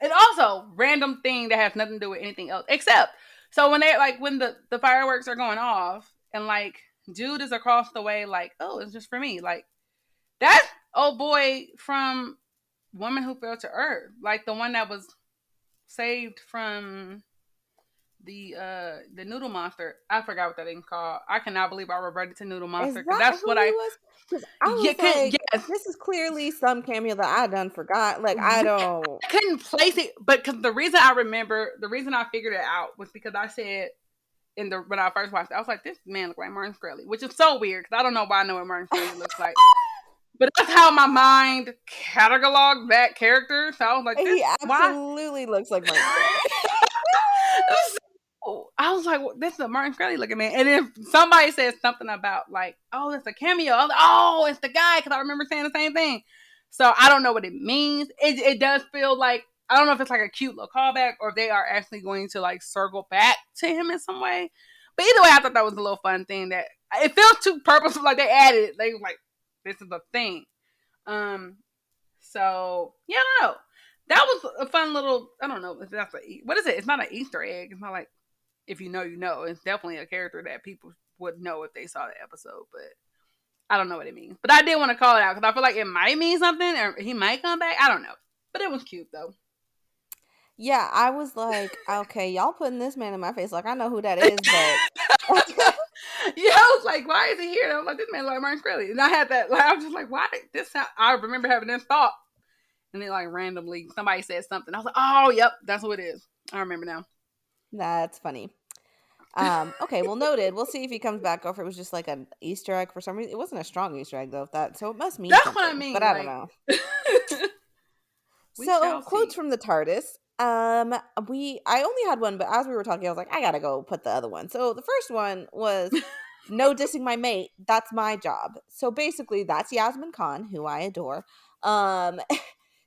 And also, random thing that has nothing to do with anything else. Except, so when they like when the fireworks are going off and like dude is across the way, like, oh, it's just for me. Like that old boy from Woman Who Fell to Earth, like the one that was saved from the noodle monster. I forgot what that thing called. I cannot believe I reverted to noodle Is monster because that that's who what he I was? Because I yeah was like, yes. this is clearly some cameo that I done forgot. Like, I don't. I couldn't place it, but because the reason I figured it out was because I said when I first watched it, I was like, this man looks like Martin Shkreli, which is so weird because I don't know why I know what Martin Shkreli looks like. But that's how my mind cataloged that character. So I was like, He why? absolutely looks like Martin Shkreli. I was like, well, this is a Martin Shkreli looking man. And then somebody said something about like, oh, it's a cameo. I was like, oh, it's the guy because I remember saying the same thing. So I don't know what it means. It does feel like, I don't know if it's like a cute little callback or if they are actually going to like circle back to him in some way. But either way, I thought that was a little fun thing that it feels too purposeful. Like they added it. They were like, this is a thing. So yeah, I don't know. That was a fun little. I don't know if that's what is it? It's not an Easter egg. It's not like if you know, you know. It's definitely a character that people would know if they saw the episode, but I don't know what it means. But I did want to call it out because I feel like it might mean something, or he might come back. I don't know, but it was cute though. Yeah, I was like, okay, y'all putting this man in my face. Like, I know who that is, but Yeah, I was like, why is he here? And I was like, this man like Martin Shkreli, and I had that. Like, I was just like, why this? I remember having this thought, and then like randomly somebody said something. I was like, oh, yep, that's what it is. I remember now. that's funny. Okay, well, noted. We'll see if he comes back, or if it was just like an Easter egg for some reason. It wasn't a strong Easter egg though. So it must mean That's what I something, but mean. I don't Like, know. we So shall quotes see. from the TARDIS. I only had one, but as we were talking, I was like, I gotta go put the other one. So the first one was, "No dissing my mate. That's my job." So basically, that's Yasmin Khan, who I adore. Um,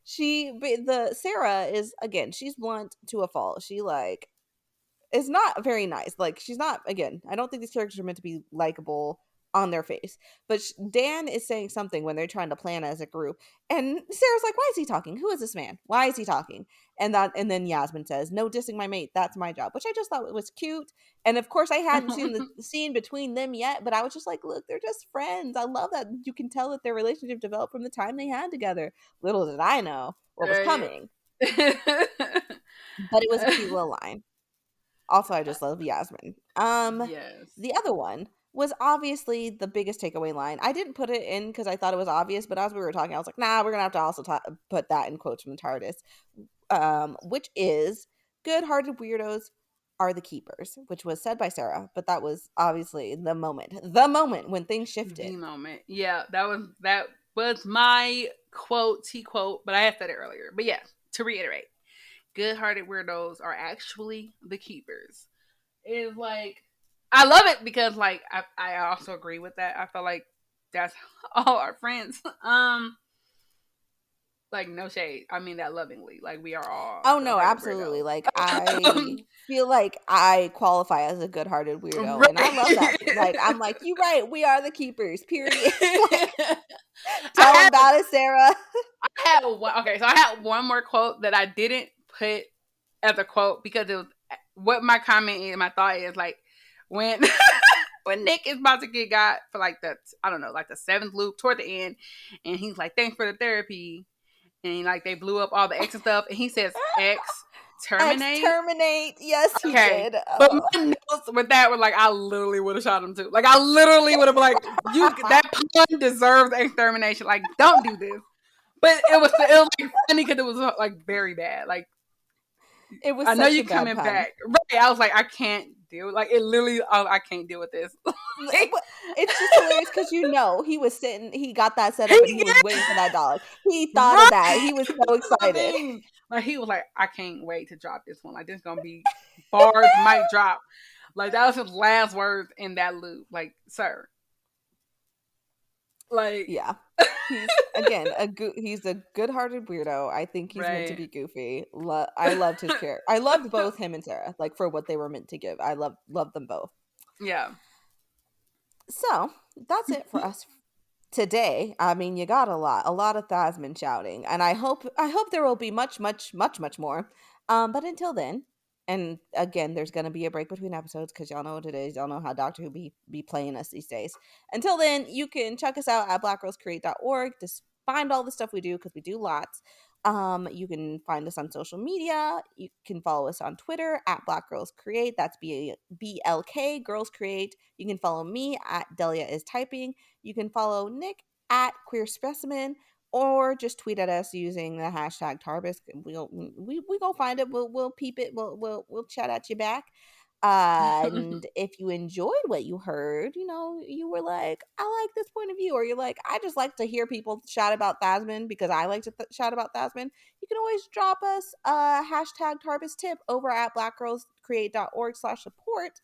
the Sarah is, again, she's blunt to a fault. She like is not very nice. Like, she's not, again, I don't think these characters are meant to be likable on their face. But Dan is saying something when they're trying to plan as a group. And Sarah's like, why is he talking? Who is this man? Why is he talking? And then Yasmin says, "No dissing my mate. That's my job," which I just thought was cute. And of course, I hadn't seen the scene between them yet, but I was just like, look, they're just friends. I love that you can tell that their relationship developed from the time they had together. Little did I know what was coming. But it was a cute little line. Also, I just love Yasmin. Yes. The other one was obviously the biggest takeaway line. I didn't put it in because I thought it was obvious, but as we were talking, I was like, nah, we're gonna have to also put that in quotes from the TARDIS, which is, "Good-hearted weirdos are the keepers," which was said by Sarah, but that was obviously the moment when things The shifted. moment. Yeah, that was my quote, T quote, but I had said it earlier. But yeah, to reiterate, good-hearted weirdos are actually the keepers. It's like I love it because like I also agree with that. I feel like that's all our friends. Like no shade. I mean that lovingly. Like we are all Oh no, good-hearted absolutely. weirdos. Like, I feel like I qualify as a good-hearted weirdo, and I love that. Like, Right. I'm like, you right, we are the keepers. Period. Like, I tell them had about it, Sarah. I had one. Okay, so I had one more quote that I didn't put as a quote because it was what my comment is. My thought is like when when Nick is about to get got for like the I don't know like the seventh loop toward the end, and he's like, "Thanks for the therapy," and like they blew up all the X and stuff, and he says X Terminate. Exterminate. Yes, he Okay, did. but my notes with that were like, I literally would have shot him too. Like, I literally would have been like, "You, that pun deserves extermination. Like, don't do this." But it was like funny because it was like very bad. Like, It was I know such you a bad coming pun. back, right? I was like, I can't deal. Like, it literally, I can't deal with this. It's just hilarious because he was sitting, he got that set He up and he was yeah, waiting for that dollar. He thought of that. right. He was so That's what I excited. mean. Like, he was like, I can't wait to drop this one. Like, this is gonna be bars might drop. Like, that was his last words in that loop. Like, sir. Like, Yeah. He's again he's a good-hearted weirdo. I think he's meant to right. be goofy. I loved his character. I loved both him and Sarah, like for what they were meant to give. I loved them both. Yeah. So that's it for us today. I mean, you got a lot of Thasmin shouting, and I hope there will be much, much, much, much more. But until then, and again, there's gonna be a break between episodes because y'all know what it is. Y'all know how Doctor Who be playing us these days. Until then, you can check us out at blackgirlscreate.org to find all the stuff we do because we do lots. You can find us on social media. You can follow us on Twitter at Black Girls Create. That's BLK Girls Create. You can follow me at Delia is Typing. You can follow Nick at Queer Specimen, or just tweet at us using the hashtag Tarbis. We go find it. We'll peep it. We'll chat at you back. And if you enjoyed what you heard, you were like, I like this point of view, or you're like, I just like to hear people shout about Thasmin because I like to shout about Thasmin. You can always drop us a hashtag Tarbis tip over at blackgirlscreate.org/support.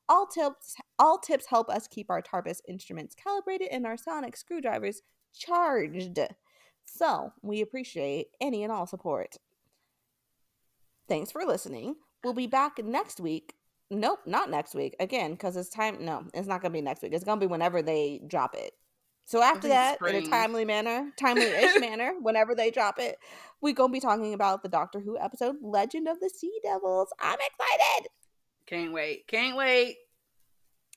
All tips help us keep our TARPUS instruments calibrated and our sonic screwdrivers charged. So we appreciate any and all support. Thanks for listening. We'll be back next week. Nope, not next week. Again, because it's time. No, it's not going to be next week. It's going to be whenever they drop it. So I after think that, in a spring. timely-ish manner, whenever they drop it, we're going to be talking about the Doctor Who episode, Legend of the Sea Devils. I'm excited. Can't wait. Can't wait.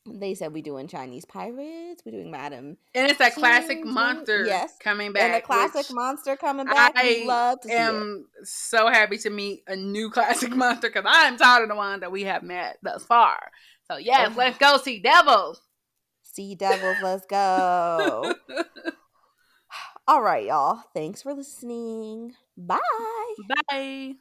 They said we doing Chinese pirates. We doing Madam And it's a classic Xing Zheng. monster Yes, coming and a back, classic which monster coming back. We I love to see it. am so happy to meet a new classic monster because I'm tired of the ones that we have met thus far. So yes, let's go see devils. Sea Devils, let's go. All right, y'all. Thanks for listening. Bye. Bye.